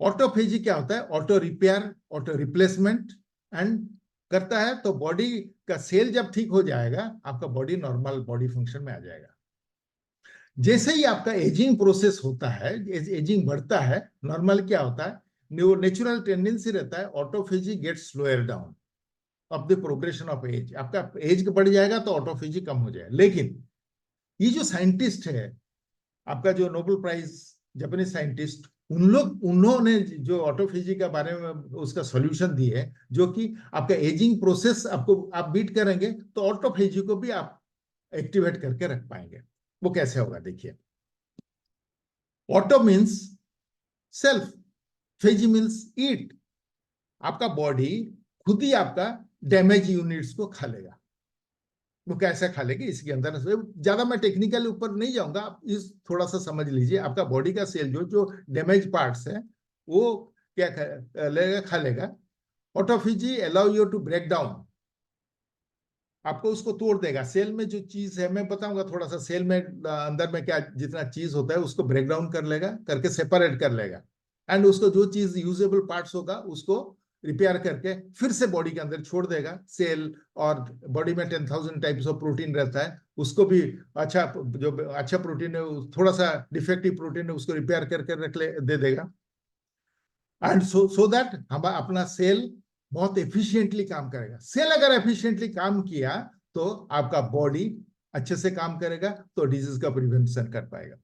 ऑटोफेजी क्या होता है, auto repair, auto replacement and करता है। तो बॉडी का सेल जब ठीक हो जाएगा, आपका बॉडी नॉर्मल बॉडी फंक्शन में आ जाएगा। जैसे ही आपका एजिंग प्रोसेस होता है, एजिंग बढ़ता है, नॉर्मल क्या होता है, नेचुरल टेंडेंसी रहता है, autophagy gets slower down of the progression of age. आपका एज बढ़ जाएगा तो ऑटोफेजी कम हो जाएगा। लेकिन ये जो साइंटिस्ट है, आपका जो नोबेल प्राइज जापानीज साइंटिस्ट, उन्होंने जो ऑटोफेजी के बारे में उसका सॉल्यूशन दिए है, जो कि आपका एजिंग प्रोसेस आपको आप बीट करेंगे तो ऑटोफेजी को भी आप एक्टिवेट करके रख पाएंगे। वो कैसे होगा देखिए, ऑटो मीन्स सेल्फ, फेजी मीन्स ईट। आपका बॉडी खुद ही आपका डैमेज यूनिट्स को खा लेगा। वो कैसे खा लेगी, इसके अंदर ज्यादा मैं टेक्निकल ऊपर नहीं जाऊंगा, आप इस थोड़ा सा समझ लीजिए। आपका बॉडी का सेल जो डैमेज पार्ट्स है वो क्या लेगा, खा लेगा। Autophagy allow you to break down, आपको उसको तोड़ देगा। सेल में जो चीज है, मैं बताऊंगा थोड़ा सा, सेल में अंदर में क्या जितना चीज होता है उसको ब्रेक डाउन कर लेगा, करके सेपरेट कर लेगा एंड उसको जो चीज यूजेबल पार्ट्स होगा उसको रिपेयर करके फिर से बॉडी के अंदर छोड़ देगा। सेल और बॉडी में 10,000 टाइप्स ऑफ प्रोटीन रहता है, उसको भी अच्छा, जो अच्छा प्रोटीन है, थोड़ा सा डिफेक्टिव प्रोटीन है, उसको रिपेयर करके दे देगा एंड सो दैट हम अपना सेल बहुत एफिशिएंटली काम करेगा। सेल अगर एफिशिएंटली काम किया तो आपका बॉडी अच्छे से काम करेगा, तो डिजीज का प्रिवेंशन कर पाएगा।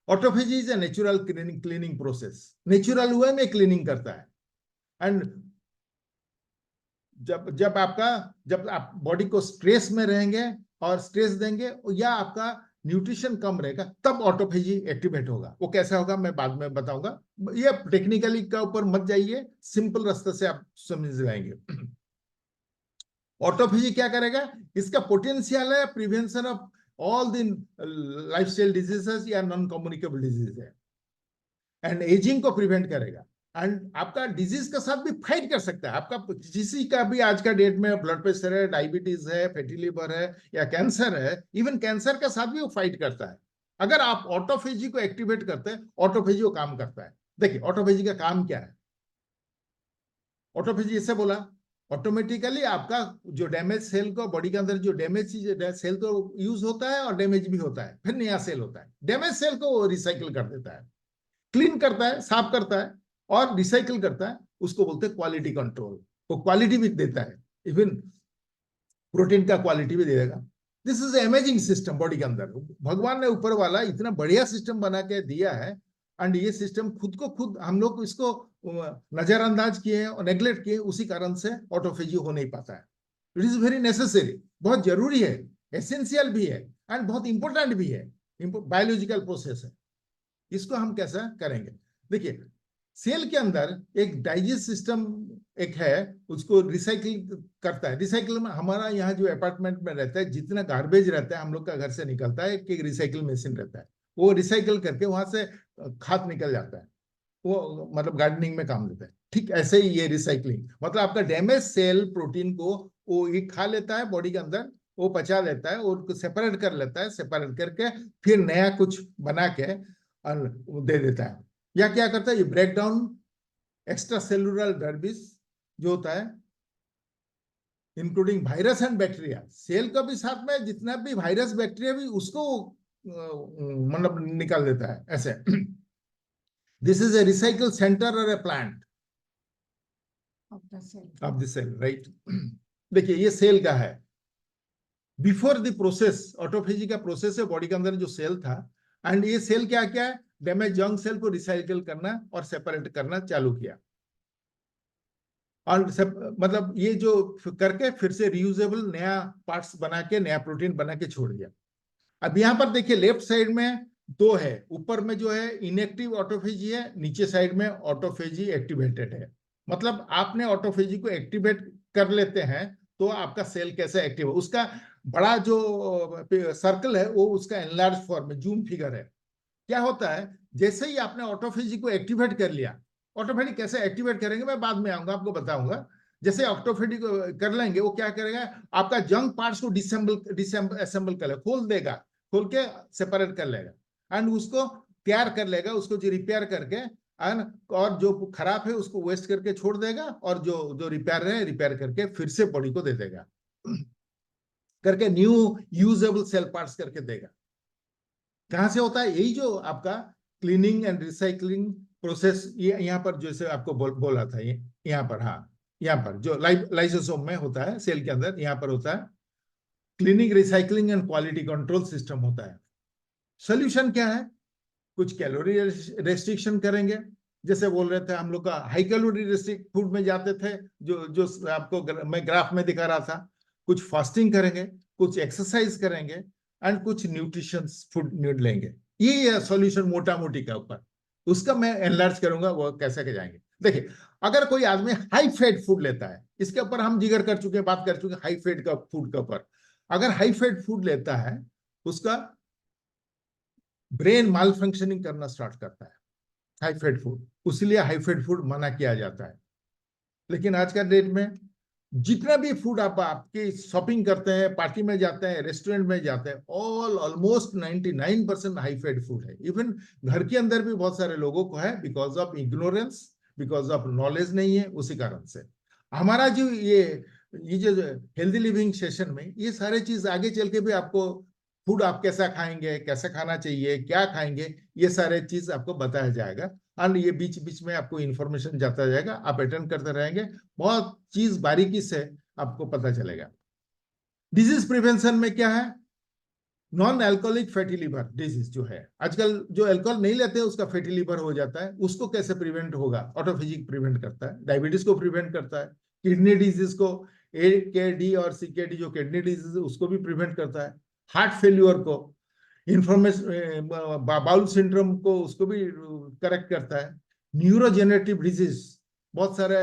Autophagy is a natural cleaning process, natural way में क्लीनिंग करता है एंड जब आप बॉडी को स्ट्रेस में रहेंगे और स्ट्रेस देंगे या आपका न्यूट्रिशन कम रहेगा, तब ऑटोफेजी एक्टिवेट होगा। वो कैसा होगा मैं बाद में बताऊंगा, ये टेक्निकली का ऊपर मत जाइए, सिंपल रास्ते से आप समझ जाएंगे। ऑटोफेजी क्या करेगा, इसका पोटेंशियल है prevention of all the lifestyle diseases या नॉन कम्युनिकेबल डिजीज है, एंड एजिंग को प्रिवेंट करेगा, एंड आपका डिजीज के साथ भी फाइट कर सकता है। आपका किसी का भी आज का डेट में ब्लड प्रेशर है, डायबिटीज है, फैटी लिवर है या कैंसर है, इवन कैंसर के साथ भी वो फाइट करता है अगर आप ऑटोफेजी को एक्टिवेट करते हैं। ऑटोफेजी वो काम करता है। देखिए ऑटोफेजी का काम क्या है। ऑटोफेजी ऐसे बोला, ऑटोमेटिकली आपका जो डैमेज सेल को बॉडी के अंदर जो डैमेज सेल को यूज होता है और डैमेज भी होता है, फिर नया सेल होता है। डैमेज सेल को रिसाइकिल कर देता है, क्लीन करता है, साफ करता है और रिसाइकिल करता है। उसको बोलते हैं क्वालिटी कंट्रोल। वो क्वालिटी भी देता है, इवन प्रोटीन का क्वालिटी भी देगा। This is amazing system body के अंदर। भगवान ने ऊपर वाला इतना बढ़िया सिस्टम बना के दिया है, एंड ये सिस्टम खुद को खुद हम लोग इसको नजरअंदाज किए और नेग्लेक्ट किए, उसी कारण से ऑटोफेजी हो नहीं पाता है। इट इज वेरी नेसेसरी, बहुत जरूरी है, एसेंशियल भी है एंड बहुत इंपॉर्टेंट भी है, बायोलॉजिकल प्रोसेस है। इसको हम कैसा करेंगे, देखिए सेल के अंदर एक डाइजेस्ट सिस्टम एक है, उसको रिसाइकिल करता है। रिसाइकिल में हमारा यहाँ जो अपार्टमेंट में रहता है, जितना गार्बेज रहता है हम लोग का घर से निकलता है, एक रिसाइकिल मशीन रहता है, वो रिसाइकिल करके वहां से खाद निकल जाता है, वो मतलब गार्डनिंग में काम देता है। ठीक ऐसे ही ये रिसाइकलिंग, मतलब आपका डैमेज सेल प्रोटीन को वो ये खा लेता है बॉडी के अंदर, वो पचा लेता है और सेपरेट कर लेता है, सेपरेट करके फिर नया कुछ बना के दे देता है। या क्या करता है, ये break down extra cellular drugs जो होता है, including virus and bacteria, cell का भी साथ में जितना भी वायरस बैक्टीरिया भी उसको मतलब निकाल देता है ऐसे। This is a recycle centre और a plant of the cell, right. देखिए ये सेल का है। बिफोर द प्रोसेस, ऑटोफेजी का प्रोसेस है बॉडी के अंदर जो सेल था, एंड ये सेल क्या क्या है, डैमेज यंग सेल को रिसाइकिल करना और सेपरेट करना चालू किया, और मतलब ये जो करके फिर से रियूजेबल नया पार्ट्स बना के नया प्रोटीन बना के छोड़ दिया। अब यहाँ पर देखिए लेफ्ट साइड में दो है, ऊपर में जो है इनएक्टिव ऑटोफेजी है, नीचे साइड में ऑटोफेजी एक्टिवेटेड है। मतलब आपने ऑटोफेजी को एक्टिवेट कर लेते हैं तो आपका सेल कैसे एक्टिव है, उसका बड़ा जो सर्कल है वो उसका एनलार्ज फॉर्म में जूम फिगर है। क्या होता है, जैसे ही आपने ऑटोफेजी को एक्टिवेट कर लिया, ऑटोफेजी कैसे एक्टिवेट करेंगे मैं बाद में आऊंगा आपको बताऊंगा। जैसे ऑटोफेजी को कर लेंगे, वो क्या करेगा, आपका जंक पार्ट्स को असेंबल कर लेगा, खोल देगा, खोल के सेपरेट कर लेगा एंड उसको तैयार कर लेगा, उसको जो रिपेयर करके और जो खराब है उसको वेस्ट करके छोड़ देगा, और जो रिपेयर है रिपेयर करके फिर से बॉडी को दे देगा, करके न्यू यूजेबल सेल पार्ट्स करके देगा। कहां से होता है, यही जो आपका क्लीनिंग एंड रिसाइकलिंग प्रोसेस, ये यहाँ पर जैसे आपको बोला था, ये यहाँ पर, हाँ यहाँ पर जो लाइसोसोम में होता है सेल के अंदर, यहाँ पर होता है cleaning, recycling and quality control system होता है। सोल्यूशन क्या है, कुछ कैलोरी रेस्ट्रिक्शन करेंगे, जैसे बोल रहे थे हम लोग का हाई कैलोरी रेस्ट्रिक्ट फूड में जाते थे, जो आपको मैं ग्राफ में दिखा रहा था। कुछ फास्टिंग करेंगे, कुछ एक्सरसाइज करेंगे एंड कुछ न्यूट्रिशन फूड लेंगे। ये सॉल्यूशन मोटा मोटी का ऊपर, उसका मैं एनलार्ज करूंगा वो कैसे के जाएंगे। देखिए अगर कोई आदमी हाई फैट फूड लेता है, इसके ऊपर हम जिक्र कर चुके हैं, बात कर चुके हैं हाई फैट का फूड के ऊपर। अगर हाई फैट फूड लेता है, उसका ब्रेन माल फंक्शनिंग करना स्टार्ट करता है, हाई फैट फूड, इसलिए हाई फैट फूड मना किया जाता है। लेकिन आज का डेट में जितना भी फूड आप आपकी शॉपिंग करते हैं, पार्टी में जाते हैं, रेस्टोरेंट में जाते हैं, ऑलमोस्ट 99% हाई फैट फूड है। इवन घर के अंदर भी बहुत सारे लोगों को है, because of ignorance, because of knowledge नहीं है, उसी कारण से। हमारा जो ये जो हेल्दी लिविंग सेशन में ये सारे चीज आगे चल के भी आपको फूड आप कैसा खाएंगे, कैसा खाना चाहिए, क्या खाएंगे, ये सारे चीज आपको बताया जाएगा, और ये बीच बीच में आपको इंफॉर्मेशन जाता जाएगा, आप अटेंड करते रहेंगे, बहुत चीज बारीकी से आपको पता चलेगा। डिजीज प्रिवेंशन में क्या है, non alcoholic fatty liver disease जो है, आजकल जो अल्कोहल नहीं लेते हैं उसका फैटी लिवर हो जाता है, उसको कैसे प्रिवेंट होगा, ऑटोफेजी प्रिवेंट करता है। डायबिटीज को प्रिवेंट करता है, किडनी डिजीज को, AKD और CKD जो किडनी डिजीज उसको भी प्रिवेंट करता है, हार्ट फेल्यूर को, इंफॉर्मेशन बाउल सिंड्रोम को उसको भी करेक्ट करता है, न्यूरोजेनेटिव डिजीज, बहुत सारे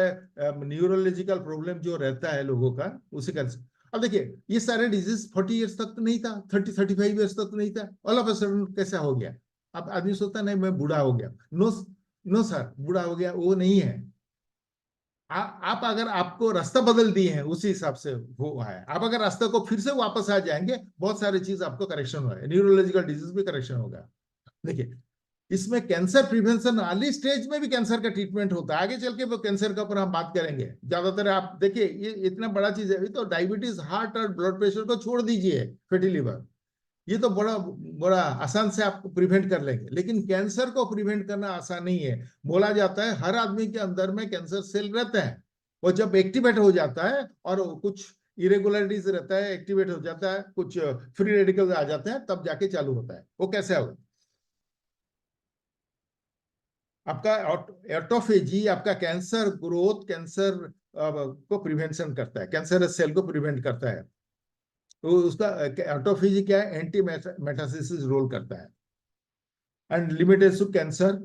न्यूरोलॉजिकल प्रॉब्लम जो रहता है लोगों का उसे कर। अब देखिए ये सारे डिजीज 40 इयर्स तक तो नहीं था, 30-35 इयर्स तक तो नहीं था, ऑल ऑफ अ सडन कैसा हो गया? अब आदमी सोचता नहीं मैं बूढ़ा हो गया, नो नो सर, बूढ़ा हो गया वो नहीं है। आप अगर आपको रास्ता बदल दिए हैं उसी हिसाब से हुआ है, आप अगर रास्ते को फिर से वापस आ जाएंगे बहुत सारी चीज आपको करेक्शन होगा, न्यूरोलॉजिकल डिजीज भी करेक्शन होगा। देखिए इसमें कैंसर प्रिवेंशन अर्ली स्टेज में भी कैंसर का ट्रीटमेंट होता है, आगे चल के वो कैंसर का ऊपर हम बात करेंगे। ज्यादातर आप देखिए ये इतना बड़ा चीज है, तो डायबिटीज, हार्ट और ब्लड प्रेशर को छोड़ दीजिए, फैटी लिवर, ये तो बड़ा बड़ा आसान से आप प्रिवेंट कर लेंगे, लेकिन कैंसर को प्रिवेंट करना आसान नहीं है। बोला जाता है हर आदमी के अंदर में कैंसर सेल रहते हैं, वो जब एक्टिवेट हो जाता है और कुछ इरेगुलरिटीज रहता है, एक्टिवेट हो जाता है, कुछ फ्री रेडिकल्स आ जाते हैं, तब जाके चालू होता है। वो कैसे होगा? आपका ऑटोफेजी आपका कैंसर ग्रोथ, कैंसर को प्रिवेंशन करता है, कैंसर सेल को प्रिवेंट करता है। तो उसका ऑटोफेजी क्या है? एंटी मेटास्टेसिस रोल करता है। एंड लिमिटेड टू कैंसर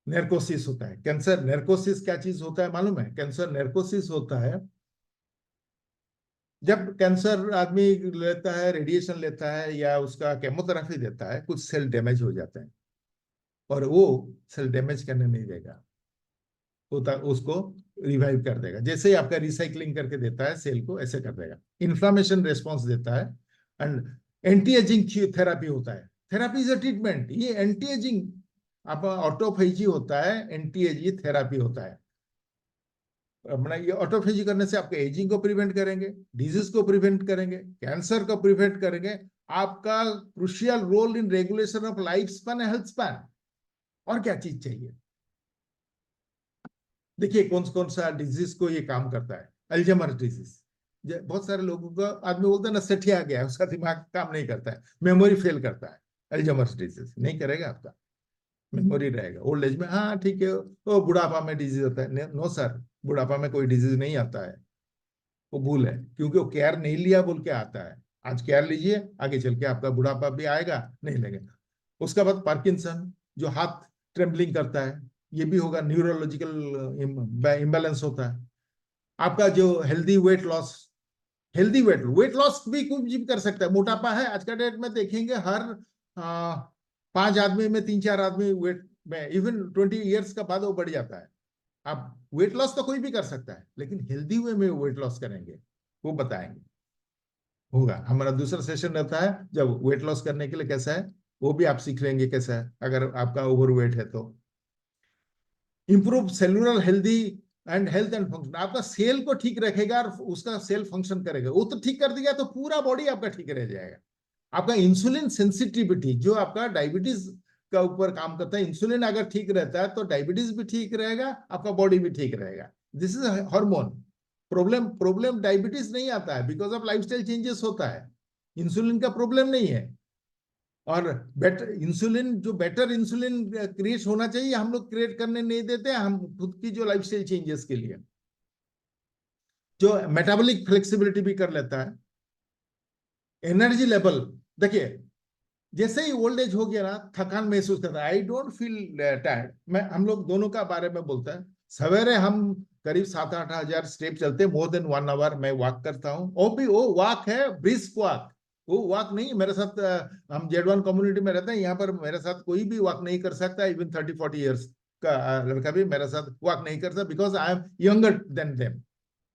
नेर्कोसिस होता है। कैंसर नेर्कोसिस क्या चीज होता है मालूम है? कैंसर नेर्कोसिस होता है जब कैंसर आदमी लेता है, रेडिएशन लेता है या उसका केमोथेरेपी देता है, कुछ सेल डैमेज हो जाते हैं और वो सेल डैमेज करने नहीं देगा, उसको रिवाइव कर देगा। जैसे ही आपका रिसाइकलिंग करके देता है सेल को, ऐसे कर देगा। इन्फ्लामेशन रेस्पॉन्स देता है। एंड एंटी एजिंग थेरापी होता है। Therapy is a treatment. ये एंटी एजिंग आप ऑटोफेजी होता है, एंटी एजिंग थेरापी होता है। अपना ये ऑटोफेजी करने से आपके एजिंग को प्रिवेंट करेंगे, डिजीज को प्रिवेंट करेंगे, कैंसर को प्रिवेंट करेंगे। आपका crucial role in regulation of life span, health span. और क्या चीज चाहिए? देखिए कौन कौन सा डिजीज को ये काम करता है। अल्जाइमर डिजीज, बहुत सारे लोगों को आदमी बोलता है ना सेठिया गया, उसका दिमाग काम नहीं करता है, मेमोरी फेल करता है। अल्जाइमर डिजीज नहीं करेगा, आपका मेमोरी रहेगा। ओल्ड एज में हाँ ठीक है, वो बुढ़ापा में डिजीज होता है। नो सर, बुढ़ापा में कोई डिजीज नहीं आता है, वो भूल है, क्योंकि वो केयर नहीं लिया बोल के आता है। आज केयर लीजिए, आगे चल के आपका बुढ़ापा भी आएगा नहीं लगेगा। उसके बाद पार्किंसन, जो हाथ ट्रेम्बलिंग करता है, ये भी होगा, न्यूरोलॉजिकल इम्बैलेंस होता है। आपका जो healthy weight loss, healthy weight loss भी कुछ भी कर सकता है। मोटापा है आज का डेट में देखेंगे, हर 5 आदमी में 3-4 आदमी वेट में, इवन 20 इयर्स का बाद वो बढ़ जाता है। आप वेट लॉस तो कोई भी कर सकता है, लेकिन हेल्दी वे में वेट लॉस करेंगे वो बताएंगे, होगा। हमारा दूसरा सेशन रहता है जब वेट लॉस करने के लिए कैसा है, वो भी आप सीख लेंगे कैसा है अगर आपका ओवरवेट है तो। Improve cellular healthy and health and function, आपका सेल को ठीक रखेगा और उसका सेल फंक्शन करेगा। वो तो ठीक कर दिया तो पूरा बॉडी आपका ठीक रह जाएगा। आपका इंसुलिन सेंसिटिविटी, जो आपका डायबिटीज का ऊपर काम करता है, इंसुलिन अगर ठीक रहता है तो डायबिटीज भी ठीक रहेगा, आपका बॉडी भी ठीक रहेगा। This is hormone problem diabetes नहीं आता है, बिकॉज ऑफ लाइफस्टाइल चेंजेस होता है। इंसुलिन का प्रॉब्लम नहीं है। और बेटर इंसुलिन, जो बेटर इंसुलिन क्रिएट होना चाहिए, हम लोग क्रिएट करने नहीं देते, हम खुद की जो लाइफस्टाइल चेंजेस के लिए, जो मेटाबॉलिक फ्लेक्सिबिलिटी भी कर लेता है। एनर्जी लेवल, देखिए जैसे ही ओल्ड एज हो गया ना, थकान महसूस करता है, आई डोंट फील टायर्ड। मैं हम लोग दोनों का बारे में बोलता है। सवेरे हम करीब 7-8 हजार स्टेप चलते, मोर देन 1 आवर मैं वॉक करता हूँ। वो भी वो वॉक है ब्रिस्क वॉक, वो वॉक नहीं। मेरे साथ हम Z1 कम्युनिटी में रहते हैं, यहाँ पर मेरे साथ कोई भी वॉक नहीं कर सकता। इवन 30-40 ईयर्स का लड़का भी मेरे साथ वॉक नहीं कर सकता, because I am younger than them.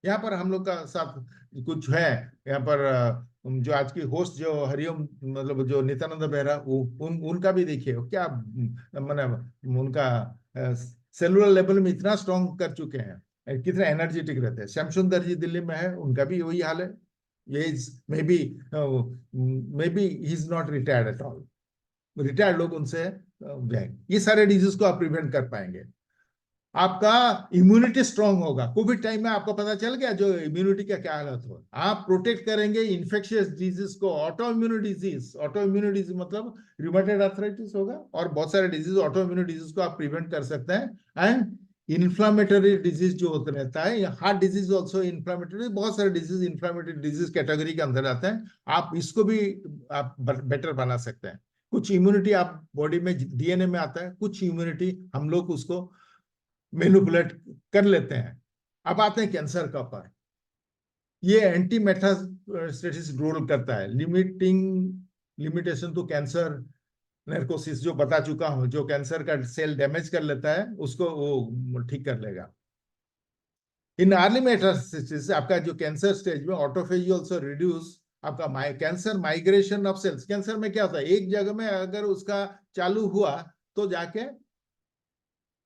यहाँ पर हम लोग का साथ कुछ है, यहाँ पर जो आज की होस्ट जो हरिओम, मतलब जो नित्यानंद बेहरा, उनका भी देखिए क्या मतलब उनका सेलुलर लेवल में इतना स्ट्रॉन्ग कर चुके हैं, कितना एनर्जेटिक रहते हैं। श्याम सुंदर जी दिल्ली में है, उनका भी वही हाल है। ये may be he is not retired at all. Retired लोग उनसे जाएंगे। ये सारे डिजीज को आप प्रिवेंट कर पाएंगे। आपका इम्यूनिटी स्ट्रांग होगा। कोविड टाइम में आपको पता चल गया जो इम्यूनिटी का क्या हालत हो। आप प्रोटेक्ट करेंगे इन्फेक्शियस डिजीज को, ऑटो इम्यून डिजीज मतलब रूमेटॉइड आर्थराइटिस होगा और बहुत सारे डिजीज, ऑटो इम्यून डिजीज को आप प्रिवेंट कर सकते हैं। एंड इन्फ्लामेटरी डिजीज जो होता रहता है, हार्ट डिजीज ऑल्सो इन्फ्लामेटरी, बहुत सारे डिजीज इन्फ्लामेटरी डिजीज कैटेगरी के अंदर आते हैं। आप इसको भी आप बेटर बना सकते हैं। कुछ इम्यूनिटी आप बॉडी में डीएनए में आता है, कुछ इम्यूनिटी हम लोग उसको मैनिपुलेट कर लेते हैं। अब आते हैं कैंसर का ऊपर। ये एंटी मेटास्टेसिस रोल करता है, लिमिटेशन टू कैंसर नेर्कोसिस जो बता चुका हूं, जो कैंसर का सेल डैमेज कर लेता है उसको वो ठीक कर लेगा। इन अर्ली मेटास्टेसिस आपका जो कैंसर स्टेज में ऑटोफेजी आल्सो रिड्यूस आपका cancer migration of cells. Cancer में क्या होता है, एक जगह में अगर उसका चालू हुआ तो जाके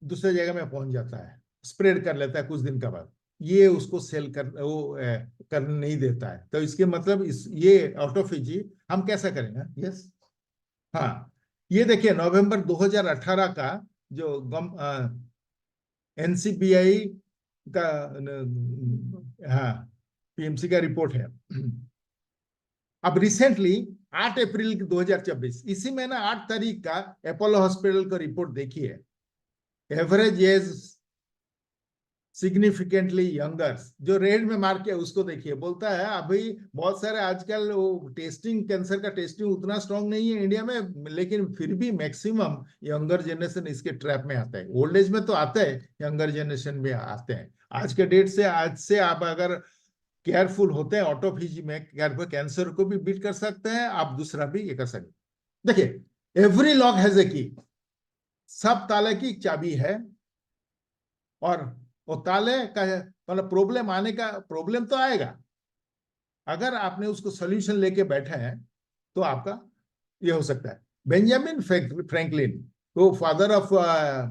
दूसरे जगह में पहुंच जाता है, स्प्रेड कर लेता है कुछ दिन के बाद। ये उसको सेल करने नहीं देता है। तो इसके मतलब ये ऑटोफेजी हम कैसा करेंगे? यस, हाँ, ये देखिए नवंबर 2018 का जो एनसीबीआई का हाँ पीएमसी का रिपोर्ट है। अब रिसेंटली 8 अप्रैल 2024 इसी महीना 8 तारीख का अपोलो हॉस्पिटल का रिपोर्ट देखिए। एवरेज एज सिग्निफिकेंटली यंगर, जो रेड में मार के उसको देखिए। बोलता है अभी बहुत सारे आजकल वो टेस्टिंग, कैंसर का टेस्टिंग उतना स्ट्रांग नहीं है इंडिया में, लेकिन फिर भी मैक्सिमम यंगर जनरेशन इसके ट्रैप में आता है। ओल्ड एज में तो आता है, यंगर जनरेशन में आते हैं। आज के डेट से, आज से आप अगर केयरफुल होते हैं ऑटोफेजी में, कैंसर को भी बीट कर सकते हैं आप, दूसरा भी ये कर सकते हैं। देखिए एवरी लॉक हैज ए की, सब ताले की चाबी है, और वो ताले का मतलब प्रॉब्लम तो आएगा। अगर आपने उसको सोल्यूशन लेके बैठे हैं तो आपका ये हो सकता है। बेंजामिन फ्रैंकलिन, वो फादर ऑफ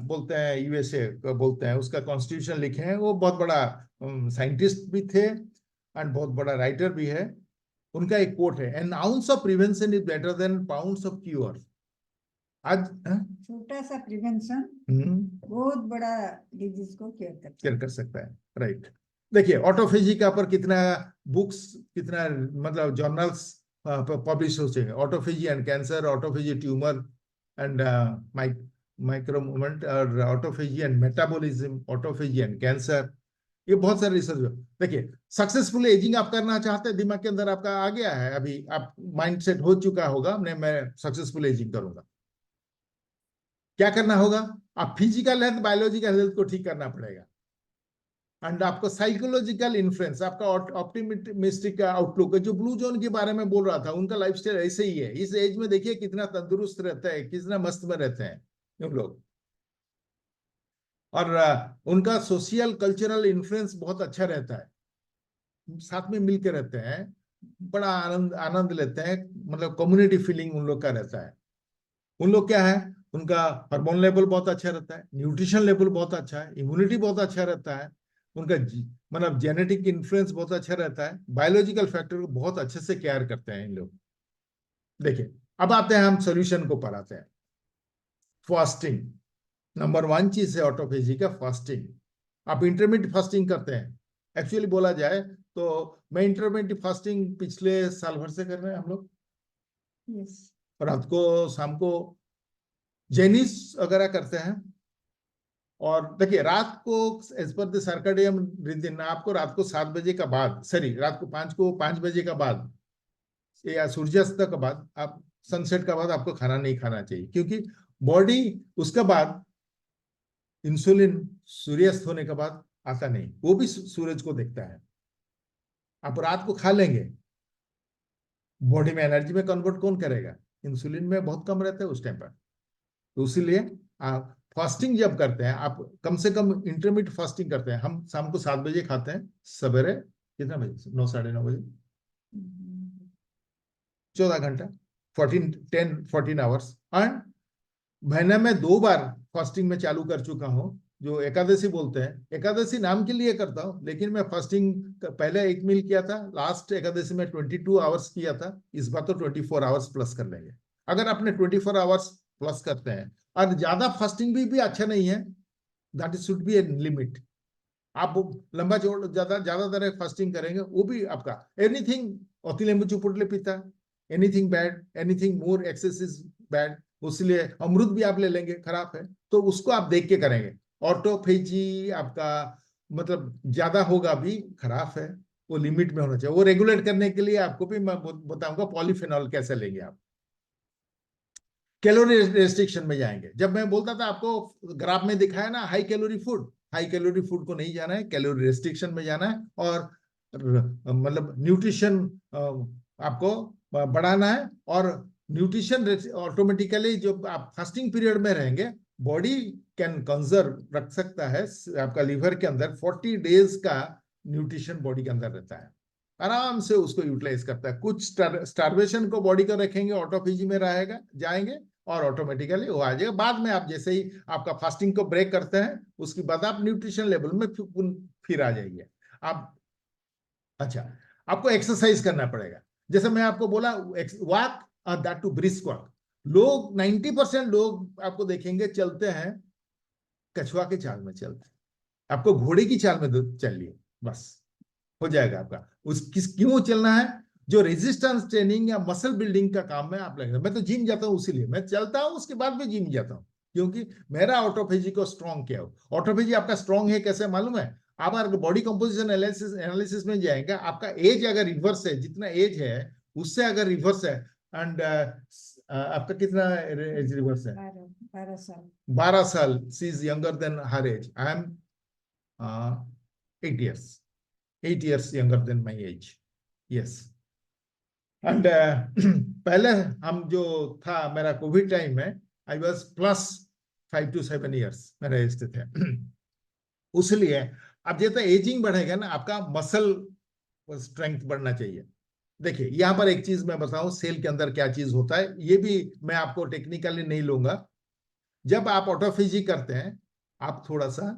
बोलते हैं यूएसए बोलते हैं, उसका कॉन्स्टिट्यूशन लिखे हैं। वो बहुत बड़ा साइंटिस्ट भी थे एंड बहुत बड़ा राइटर भी है। उनका एक कोट है, N ounce of prevention is better than pounds of cure. आज छोटा सा प्रिवेंशन बहुत बड़ा डिजीज को क्योर कर सकता है, राइट। देखिए ऑटोफेजी का पर कितना बुक्स, कितना मतलब जर्नल्स पब्लिश हो चुके हैं। Autophagy and cancer, autophagy tumour and micro movement, और autophagy and metabolism, autophagy and cancer, ये बहुत सारे रिसर्च। देखिए सक्सेसफुल एजिंग आप करना चाहते हैं, दिमाग के अंदर आपका आ गया है, अभी आप माइंडसेट हो चुका होगा मैं सक्सेसफुल एजिंग करूंगा। क्या करना होगा? आप फिजिकल हेल्थ, बायोलॉजिकल हेल्थ को ठीक करना पड़ेगा। एंड आपको साइकोलॉजिकल इन्फ्लुएंस, आपका ऑप्टिमिस्टिक आउटलुक, जो ब्लू जोन के बारे में बोल रहा था, उनका लाइफस्टाइल ऐसे ही है। इस एज में देखिए कितना तंदुरुस्त रहता है, कितना मस्त में रहते हैं उन लोग। और उनका सोशल कल्चरल इन्फ्लुएंस बहुत अच्छा रहता है, साथ में मिलकर रहते हैं, बड़ा आनंद लेते हैं, मतलब कम्युनिटी फीलिंग उन लोग का रहता है। उन लोग क्या है, उनका हार्मोन लेवल बहुत अच्छा रहता है, न्यूट्रिशन लेवल बहुत अच्छा है, इम्यूनिटी बहुत अच्छा रहता है, उनका मतलब जेनेटिक इन्फ्लुएंस बहुत अच्छा रहता है, बायोलॉजिकल फैक्टर को बहुत अच्छे से केयर करते हैं इन लोग। देखिए अब आते हैं, हम सोल्यूशन को पर आते हैं। फास्टिंग नंबर 1 चीज है ऑटोफेजी का, फास्टिंग। आप इंटरमिटेंट फास्टिंग करते हैं। एक्चुअली बोला जाए तो मैं इंटरमिटेंट फास्टिंग पिछले साल भर से कर रहे हैं हम लोग। रात को, शाम को जैनिस वगैरह करते हैं। और देखिए रात को as per the circadian rhythm, आपको रात को 7 बजे का बाद, सॉरी रात को 5 बजे का बाद या सूर्यास्त के बाद, आप सनसेट का बाद आपको खाना नहीं खाना चाहिए, क्योंकि बॉडी उसके बाद इंसुलिन सूर्यास्त होने के बाद आता नहीं, वो भी सूरज को देखता है। आप रात को खा लेंगे, बॉडी में एनर्जी में कन्वर्ट कौन करेगा? इंसुलिन में बहुत कम रहता है उस टाइम पर। तो इसीलिए आप फास्टिंग जब करते हैं, आप कम से कम इंटरमीडिएट फास्टिंग करते हैं। हम शाम को 7 बजे खाते हैं, सवेरे कितना बजे? 9, 9:30 बजे, 14 घंटा, 14 आवर्स। एंड महीने में 2 बार फास्टिंग में चालू कर चुका हूं, जो एकादशी बोलते हैं। एकादशी नाम के लिए करता हूं, लेकिन मैं फास्टिंग पहले 1 मील किया था, लास्ट एकादशी में 22 आवर्स किया था। इस बार तो 24 आवर्स प्लस कर लेंगे। अगर आपने 24 आवर्स प्लस करते हैं, और ज्यादा फास्टिंग भी अच्छा नहीं है, that is should be a limit. आप लंबा ज्यादा देर फास्टिंग करेंगे, वो भी आपका एनीथिंग अति लेंबू चुपुटले पीता, anything bad, anything more excess is bad. इसलिए अमृत भी आप ले लेंगे, खराब है, तो उसको आप देख के करेंगे। ऑटोफेजी आपका मतलब ज्यादा होगा भी खराब है, वो लिमिट में होना चाहिए। वो रेगुलेट करने के लिए आपको भी मैं बताऊंगा पॉलीफेनॉल कैसे लेंगे आप। कैलोरी रेस्ट्रिक्शन में जाएंगे। जब मैं बोलता था आपको ग्राफ में दिखाया ना हाई कैलोरी फूड को नहीं जाना है, कैलोरी रेस्ट्रिक्शन में जाना है और मतलब न्यूट्रिशन आपको बढ़ाना है। और न्यूट्रिशन ऑटोमेटिकली जो आप फास्टिंग पीरियड में रहेंगे बॉडी कैन कंजर्व रख सकता है, आपका लीवर के अंदर 40 डेज का न्यूट्रिशन बॉडी के अंदर रहता है, आराम से उसको यूटिलाइज करता है। कुछ स्टार्वेशन को बॉडी को रखेंगे, ऑटोफेजी में रहेगा, जाएंगे और ऑटोमेटिकली वो आ जाएगा। बाद में आप जैसे ही आपका फास्टिंग को ब्रेक करते हैं उसके बाद आप न्यूट्रिशन लेवल में फिर आ जाइए आप। अच्छा, आपको एक्सरसाइज करना पड़ेगा। जैसे मैं आपको बोला walk, that to brisk walk. लोग 90% लोग आपको देखेंगे चलते हैं कछुआ के चाल में चलते हैं, आपको घोड़े की चाल में चलिए, बस हो जाएगा आपका। क्यों चलना है? जो रेजिस्टेंस ट्रेनिंग या मसल बिल्डिंग का काम है आप लगेगा। मैं तो जिम जाता हूँ इसीलिए मैं चलता हूँ, उसके बाद भी जिम जाता हूँ, क्योंकि मेरा ऑटोफेजी को स्ट्रॉन्ग किया हो। ऑटोफेजी आपका स्ट्रॉन्ग है कैसे मालूम है? आप अगर बॉडी कंपोजिशन एनालिसिस में जाएंगे, आपका एज अगर रिवर्स है, जितना एज है उससे अगर रिवर्स है, एंड आपका कितना एज रिवर्स है? 12 साल। 12 साल। She is younger than her age. I am 8 years, 8 years younger than my age. Yes. And पहले हम जो था मेरा कोविड टाइम में I was plus 5 to 7 years मेरा एज थे। उसलिए अब जैसे एजिंग बढ़ेगा ना आपका मसल स्ट्रेंथ बढ़ना चाहिए। देखिए यहाँ पर एक चीज मैं बताऊं, सेल के अंदर क्या चीज होता है, ये भी मैं आपको टेक्निकली नहीं लूंगा। जब आप ऑटोफेजी करते हैं आप थोड़ा सा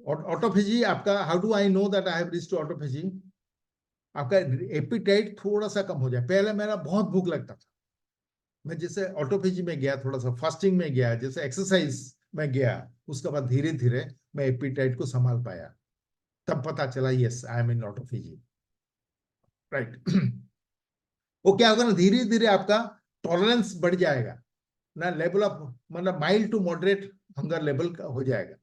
ऑटोफेजी आपका, how do I know that I have reached to autophagy? आपका एपिटाइट थोड़ा सा कम हो जाए। पहले मेरा बहुत भूख लगता था, मैं जैसे ऑटोफेजी में गया, थोड़ा सा फास्टिंग में गया, जैसे एक्सरसाइज में गया, उसके बाद धीरे धीरे मैं एपिटाइट को संभाल पाया। तब पता चला yes I am in autophagy, right. वो क्या होगा ना, धीरे धीरे आपका टॉलरेंस बढ़ जाएगा ना, लेवल ऑफ मतलब mild to moderate hunger level का हो जाएगा।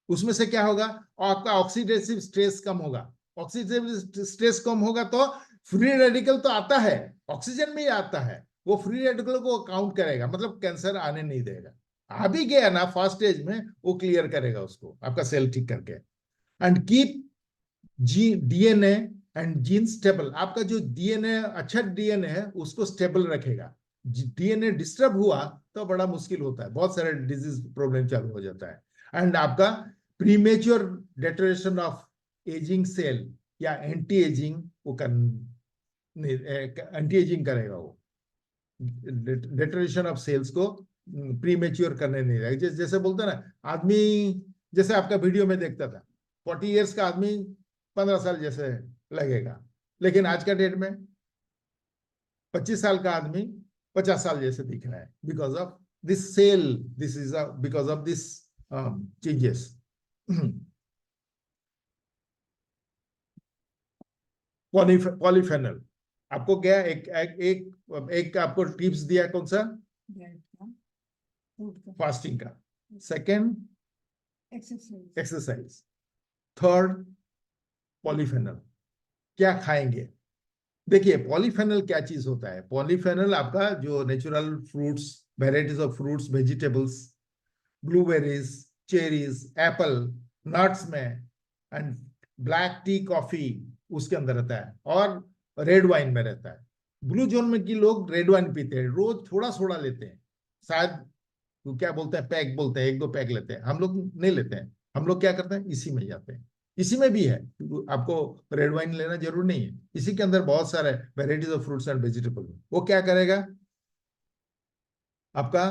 उसमें से क्या होगा, आपका ऑक्सीडेटिव स्ट्रेस कम होगा। ऑक्सीडेटिव स्ट्रेस कम होगा तो फ्री रेडिकल तो आता है, ऑक्सीजन में ही आता है, वो फ्री रेडिकल को काउंट करेगा, मतलब कैंसर आने नहीं देगा। आ भी गया ना फर्स्ट स्टेज में, वो क्लियर करेगा उसको, आपका सेल ठीक करके। And keep DNA and gene stable. आपका जो डीएनए, अच्छा डीएनए है उसको स्टेबल रखेगा। डीएनए डिस्टर्ब हुआ तो बड़ा मुश्किल होता है, बहुत सारे डिजीज प्रॉब्लम चालू हो जाता है। एंड आपका premature deterioration of ageing cell या एंटी एजिंग, वो एंटी एजिंग करेगा, वो डेटोरेशन ऑफ सेल्स को प्रीमेच्योर करने नहीं रहेगा। जैसे बोलते ना आदमी, जैसे आपका वीडियो में देखता था 40 years का आदमी 15 साल जैसे लगेगा, लेकिन आज का डेट में 25 साल का आदमी 50 साल जैसे दिख रहा है, because of this cell, this is because of this changes. Polyphenol आपको क्या एक आपको टिप्स दिया, कौन सा? फास्टिंग का। Second exercise. थर्ड पॉलीफेनल। क्या खाएंगे? देखिए पॉलीफेनल क्या चीज होता है। पॉलीफेनल आपका जो natural fruits, varieties of fruits, vegetables, blueberries, cherries, Apple, nuts में, एंड ब्लैक टी, कॉफी उसके अंदर रहता है, और रेड वाइन में रहता है। ब्लू जोन में की लोग रेड वाइन पीते हैं, रोज थोड़ा थोड़ा लेते हैं, शायद वो क्या बोलते हैं, पैक बोलते हैं, 1-2 पैक लेते हैं। हम लोग नहीं लेते हैं, हम लोग क्या करते हैं, इसी में जाते हैं। इसी में भी है, आपको रेड वाइन लेना जरूर नहीं है, इसी के अंदर बहुत सारे varieties of fruits and vegetable. वो क्या करेगा आपका,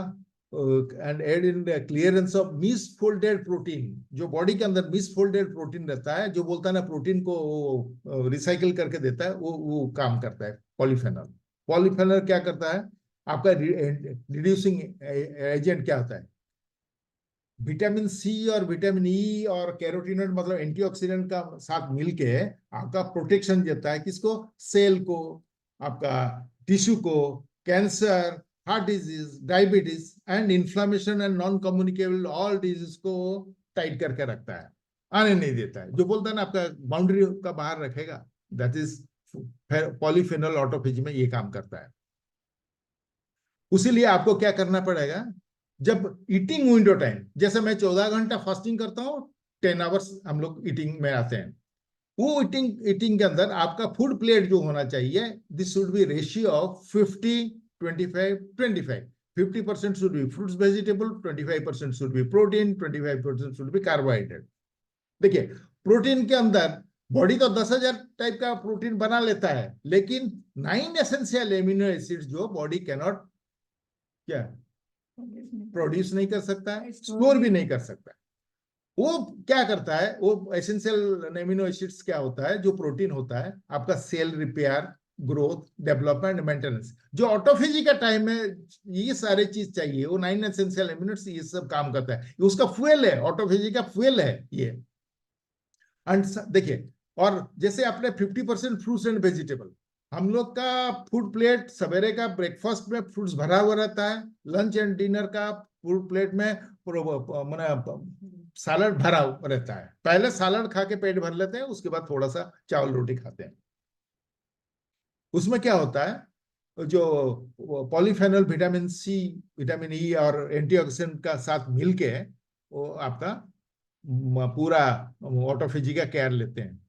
and aid in clearance of misfolded protein. जो बॉडी के अंदर मिसफोल्डेड प्रोटीन रहता है, जो बोलता है ना प्रोटीन को रिसाइकिल करके देता है, वो काम करता है पॉलीफेनॉल। पॉलीफेनॉल क्या करता है, आपका रिड्यूसिंग एजेंट क्या होता है, विटामिन सी और विटामिन ई और कैरोटीनॉइड मतलब एंटीऑक्सीडेंट का साथ मिलके आपका प्रोटेक्शन देता है। किसको? सेल को, आपका टिश्यू को, cancer heart disease, diabetes and inflammation and non communicable all disease को टाइट करके रखता है, आने नहीं देता है। जो बोलता है ना आपका बाउंड्री का बाहर रखेगा, दैट इज पॉलीफेनोल ऑटोफेजी में ये काम करता है। उसीलिए आपको क्या करना पड़ेगा, जब ईटिंग विंडो टाइम, जैसे मैं 14 घंटा फास्टिंग करता हूँ, 10 आवर्स हम लोग ईटिंग में आते हैं, वो ईटिंग के अंदर आपका फूड प्लेट जो होना चाहिए, this should be ratio of 50-25-25। 50% should be fruits vegetable, 25% should be protein, 25% should be carbohydrate। देखिए, प्रोटीन के अंदर बॉडी तो 10,000 टाइप का प्रोटीन बना लेता है, लेकिन 9 एसेंशियल एमिनो एसिड्स जो बॉडी कैनॉट क्या प्रोड्यूस नहीं कर सकता है, स्टोर भी नहीं कर सकता है। वो क्या करता है, वो एसेंशियल एमिनो एसिड्स क्या होता है, जो प्रोटीन होता है आपका cell repair, growth, development, maintenance, जो ऑटोफेजी का टाइम में ये सारे चीज चाहिए, वो 9 एसेंशियल एमिनो एसिड्स ये सब काम करता है, ये उसका फ्यूल है, ऑटोफेजी का फ्यूल है ये। एंड देखिए, और जैसे आपने 50% फ्रूट्स एंड वेजिटेबल, हम लोग का फूड प्लेट सवेरे का ब्रेकफास्ट में फ्रूट्स भरा हुआ रहता है, लंच एंड डिनर का फूड प्लेट में सैलड भरा हुआ रहता है। पहले सैलड खा के पेट भर लेते हैं, उसके बाद थोड़ा सा चावल रोटी खाते हैं। उसमें क्या होता है, जो polyphenol, vitamin C, vitamin E और एंटीऑक्सीडेंट का साथ मिलके वो आपका पूरा ऑटोफेजी का केयर लेते हैं।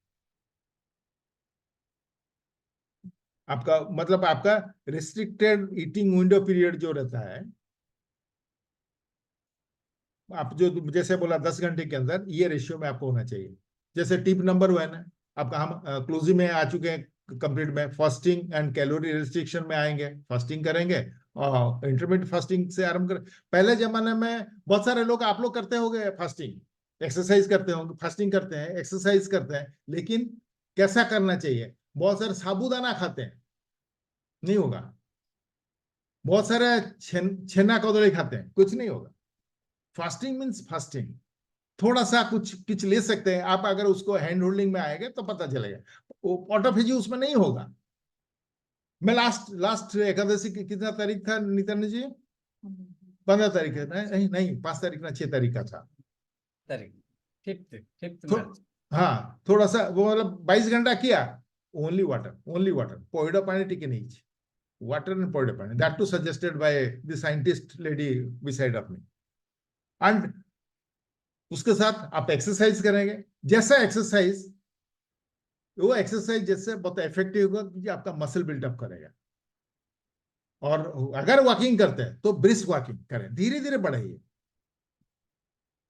आपका मतलब आपका रिस्ट्रिक्टेड ईटिंग विंडो पीरियड जो रहता है, आप जो जैसे बोला 10 घंटे के अंदर, ये रेशियो में आपको होना चाहिए। जैसे टिप नंबर 1 है आपका, हम क्लोजिंग में आ चुके हैं कंप्लीट में, फास्टिंग एंड कैलोरी रिस्ट्रिक्शन में आएंगे, फास्टिंग करेंगे और इंटरमीडिएट फास्टिंग से आरंभ करें। पहले जमाने में बहुत सारे लोग, आप लोग करते होंगे फास्टिंग, एक्सरसाइज करते होंगे, फास्टिंग करते हैं, एक्सरसाइज करते हैं, लेकिन कैसा करना चाहिए, बहुत सारे साबूदाना खाते हैं, नहीं होगा। बहुत सारे छेना कदली खाते हैं, कुछ नहीं होगा। फास्टिंग मीन्स फास्टिंग, थोड़ा सा कुछ ले सकते हैं आप, अगर उसको हैंड होल्डिंग में आएगा तो पता चलेगा, ऑटोफेजी उसमें नहीं होगा। मैं लास्ट एकादशी कितना तारीख था नितिन जी? 15 तारीख है, नहीं 5 तारीख ना 6 तारीख का था। फिफ्थ हाँ, थोड़ा सा वो मतलब 22 घंटा किया, ओनली वाटर, पौड़ा पानी टिके नहीं, वाटर एंड पौड़े पानी, that to suggested by the scientist lady beside of me. And उसके साथ आप एक्सरसाइज करेंगे, जैसा एक्सरसाइज, वो एक्सरसाइज जैसे बहुत इफेक्टिव होगा क्योंकि आपका मसल बिल्डअप करेगा। और अगर वॉकिंग करते हैं तो ब्रिस्क वॉकिंग करें, धीरे धीरे बढ़ाइए।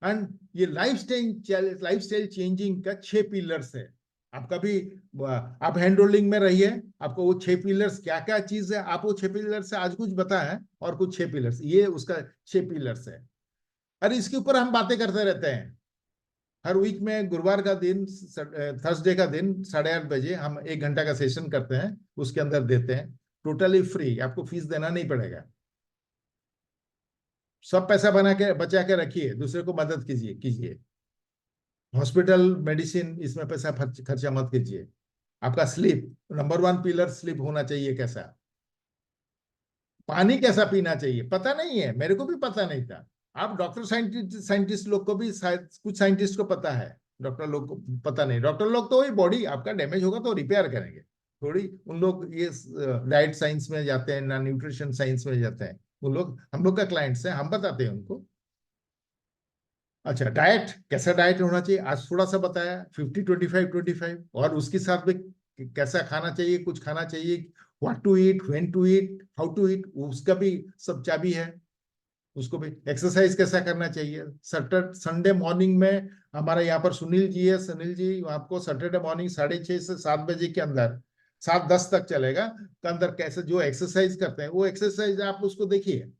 एंड ये लाइफस्टाइल चेंजिंग का 6 पिलर्स है। आपका भी आप हैंड होल्डिंग में रहिए, आपको वो 6 पिलर्स क्या क्या चीज है, आप वो 6 पिलर्स से आज कुछ बताया है, और कुछ 6 पिलर्स, ये उसका 6 पिलर्स है। अरे इसके ऊपर हम बातें करते रहते हैं हर वीक में। गुरुवार का दिन, थर्सडे का दिन 8:30 बजे हम 1 घंटा का सेशन करते हैं, उसके अंदर देते हैं, टोटली फ्री, आपको फीस देना नहीं पड़ेगा। सब पैसा बचा के रखिए, दूसरे को मदद कीजिए। हॉस्पिटल मेडिसिन इसमें पैसा खर्चा मत कीजिए। आपका स्लीप, नंबर 1 पिलर स्लीप होना चाहिए। कैसा पानी कैसा पीना चाहिए पता नहीं है, मेरे को भी पता नहीं था। आप डॉक्टर साइंटिस्ट लोग को भी कुछ साइंटिस्ट को पता है, डॉक्टर लोग को पता नहीं। डॉक्टर लोग तो वही बॉडी आपका डैमेज होगा तो रिपेयर करेंगे, थोड़ी उन लोग ये डाइट साइंस में जाते हैं ना, न्यूट्रिशन साइंस में जाते हैं उन लोग। हम लोग का क्लाइंट्स है, हम बताते हैं उनको। अच्छा, डाइट कैसा डाइट होना चाहिए आज थोड़ा सा बताया, 50-25-25, और उसके साथ में कैसा खाना चाहिए, कुछ खाना चाहिए, what to eat, when to eat, how to eat, उसका भी सब चाबी है। उसको भी एक्सरसाइज कैसा करना चाहिए। सैटरडे संडे मॉर्निंग में हमारे यहाँ पर सुनील जी है, सुनील जी आपको सैटरडे मॉर्निंग 6:30 से 7 बजे के अंदर, 7:10 तक चलेगा, के अंदर कैसे जो एक्सरसाइज करते हैं वो एक्सरसाइज आप उसको देखिए,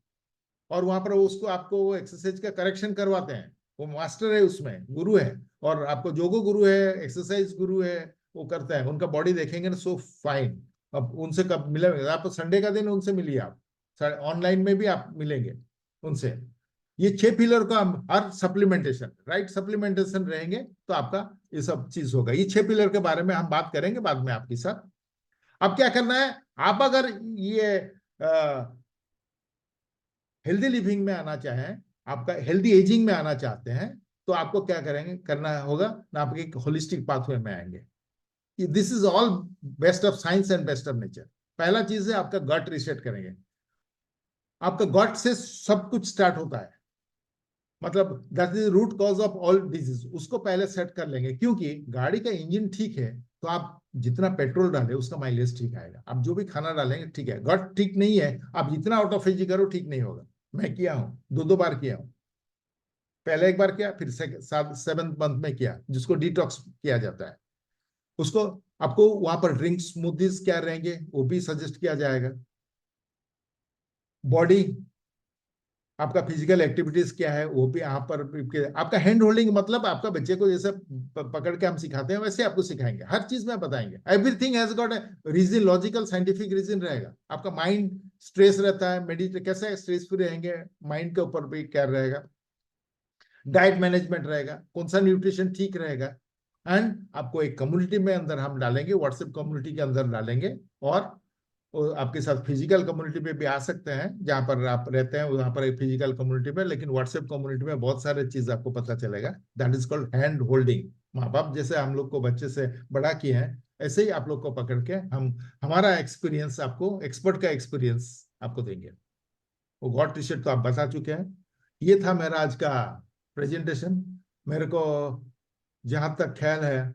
और वहां पर उसको आपको वो एक्सरसाइज का करेक्शन करवाते हैं। वो मास्टर है उसमें, गुरु है, और आपको जोगो गुरु है, एक्सरसाइज गुरु है, वो करता है। उनका बॉडी देखेंगे ना, सो फाइन। अब उनसे कब मिलेंगे आप? संडे का दिन उनसे मिलिए, आप ऑनलाइन में भी आप मिलेंगे उनसे। ये 6 पिलर का और सप्लीमेंटेशन, राइट सप्लीमेंटेशन रहेंगे तो आपका ये सब चीज होगा। ये 6 पिलर के बारे में हम बात करेंगे बाद में आपके साथ। अब क्या करना है, आप अगर ये हेल्दी लिविंग में आना चाहें, आपका हेल्दी एजिंग में आना चाहते हैं, तो आपको क्या करेंगे करना होगा ना, आपके एक होलिस्टिक पाथवे में आएंगे। This is all best of science and best of nature. पहला चीज है आपका गट रीसेट करेंगे। आपका गट से सब कुछ स्टार्ट होता है, मतलब that is root cause of all disease. उसको पहले सेट कर लेंगे, क्योंकि गाड़ी का इंजन ठीक है तो आप जितना पेट्रोल डालें उसका माइलेज ठीक आएगा। आप जो भी खाना डालेंगे ठीक है, गट ठीक नहीं है, आप जितना ऑटोफेजी करो ठीक नहीं होगा। मैं किया हूं, 2 बार किया हूं। पहले एक बार किया, फिर 7th मंथ में किया, जिसको डिटॉक्स किया जाता है। उसको आपको वहां पर ड्रिंक स्मूदीज क्या रहेंगे वो भी सजेस्ट किया जाएगा। बॉडी आपका फिजिकल एक्टिविटीज क्या है वो भी यहाँ पर। आपका हैंड होल्डिंग मतलब आपका बच्चे को जैसे पकड़ के हम सिखाते हैं वैसे आपको सिखाएंगे, हर चीज में बताएंगे। Everything has got a reason, logical scientific reason रहेगा। आपका माइंड स्ट्रेस रहता है, मेडिटेट कैसे स्ट्रेस फ्री रहेंगे, माइंड के ऊपर भी क्या रहेगा, डाइट मैनेजमेंट रहेगा, कौन सा न्यूट्रिशन ठीक रहेगा। एंड आपको एक कम्युनिटी में अंदर हम डालेंगे, व्हाट्सएप कम्युनिटी के अंदर डालेंगे, और आपके साथ फिजिकल कम्युनिटी में भी आ सकते हैं, जहां पर आप रहते हैं वहां पर एक फिजिकल कम्युनिटी में, लेकिन व्हाट्सएप कम्युनिटी में बहुत सारे चीज आपको पता चलेगा। That is called hand holding. माँ बाप जैसे हम लोग को बच्चे से बड़ा किए हैं, ऐसे ही आप लोग को पकड़ के हम हमारा एक्सपीरियंस आपको, एक्सपर्ट का एक्सपीरियंस आपको देंगे। वो गॉट टी शर्ट तो आप बता चुके हैं। ये था मेरा आज का प्रेजेंटेशन। मेरे को जहां तक ख्याल है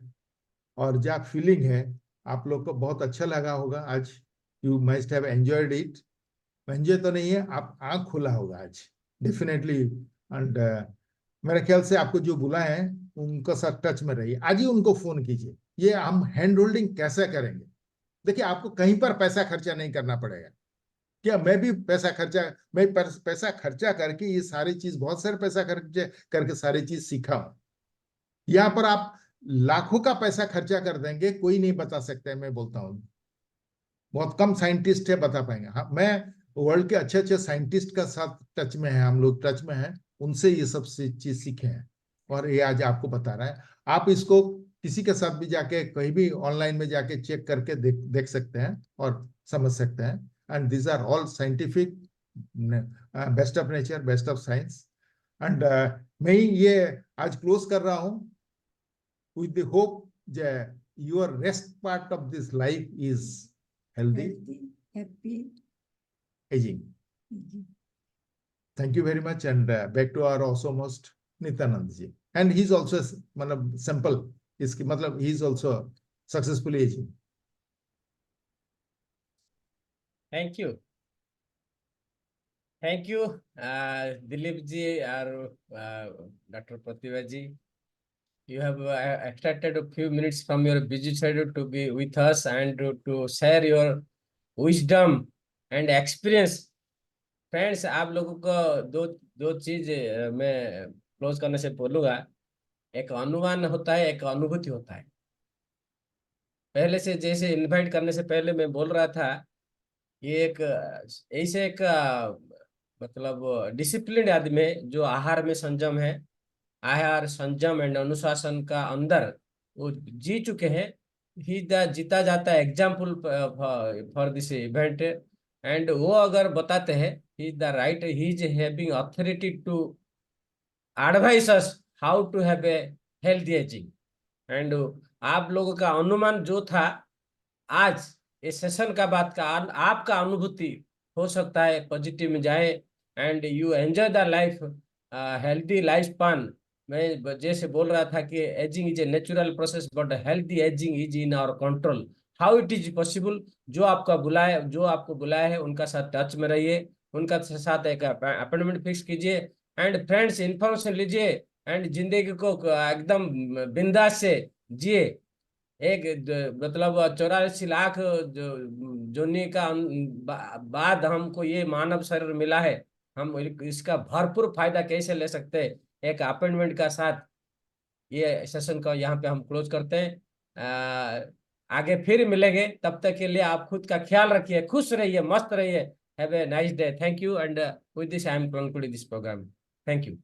और जहाँ फीलिंग है, आप लोग को बहुत अच्छा लगा होगा आज। You must have enjoyed it. Enjoy तो नहीं है, आप आंख खुला होगा आज डेफिनेटली। एंड मेरे ख्याल से आपको जो बुलाए हैं उनका साथ टच में रहिए, आज ही उनको फोन कीजिए। ये हम हैंड होल्डिंग कैसे करेंगे, देखिए आपको कहीं पर पैसा खर्चा नहीं करना पड़ेगा। क्या मैं भी पैसा खर्चा करके ये सारी चीज, बहुत सारे पैसा खर्चे करके सारी चीज सीखा हूं। यहाँ पर आप लाखों का पैसा खर्चा कर देंगे, कोई नहीं बता सकता है। मैं बोलता हूँ बहुत कम साइंटिस्ट है बता पाएंगे। हाँ, मैं वर्ल्ड के अच्छे अच्छे साइंटिस्ट का साथ टच में है, हम लोग टच में हैं, उनसे ये सब चीज सीखे हैं और ये आज आपको बता रहा है। आप इसको किसी के साथ भी जाके कहीं भी ऑनलाइन में जाके चेक करके देख सकते हैं और समझ सकते हैं। And this are all scientific, best of nature, best of science. And मैं ये आज क्लोज कर रहा हूं with the hope that your rest part of this life is healthy, happy. aging. Thank you very much, and back to our awesome host Nityanand ji, and he's also simple. इसकी मतलब he is also successfully aging. Thank you. Thank you, Dilip ji or Dr. Pratibha ji. You have extracted a few minutes from your busy schedule to be with us and to share your wisdom and experience. Friends, आप लोगों को दो चीज मैं close करने से बोलूंगा। एक अनुमान होता है, एक अनुभूति होता है। पहले से जैसे इनवाइट करने से पहले मैं बोल रहा था, ये एक ऐसे एक मतलब डिसिप्लिन आदमी है जो आहार में संयम है, आहार संयम एंड अनुशासन का अंदर वो जी चुके हैं। ही जीता जाता है example for this event. And वो अगर बताते हैं he the right, he is having authority to advise us how to have a healthy ageing. And आप लोगों का अनुमान जो था आज इस सेशन का बात का, आपका अनुभूति हो सकता है पॉजिटिव में जाए and you enjoy the life, healthy life span. मैं जैसे बोल रहा था कि ageing is a natural process but healthy ageing is in our control. How it is possible? जो आपको बुलाया है उनका साथ टच में रहिए, उनका साथ एक अपॉइंटमेंट फिक्स कीजिए एंड फ्रेंड्स इन्फॉर्मेशन लीजिए एंड जिंदगी को एकदम बिंदास से जिए। एक मतलब 84 लाख जोनी का बाद हमको ये मानव शरीर मिला है, हम इसका भरपूर फायदा कैसे ले सकते हैं एक अपॉइंटमेंट का साथ। ये सेशन का यहाँ पे हम क्लोज करते हैं। आगे फिर मिलेंगे, तब तक के लिए आप खुद का ख्याल रखिए, खुश रहिए, मस्त रहिए। Have a nice day. Thank you and with this I am concluding this programme. Thank you.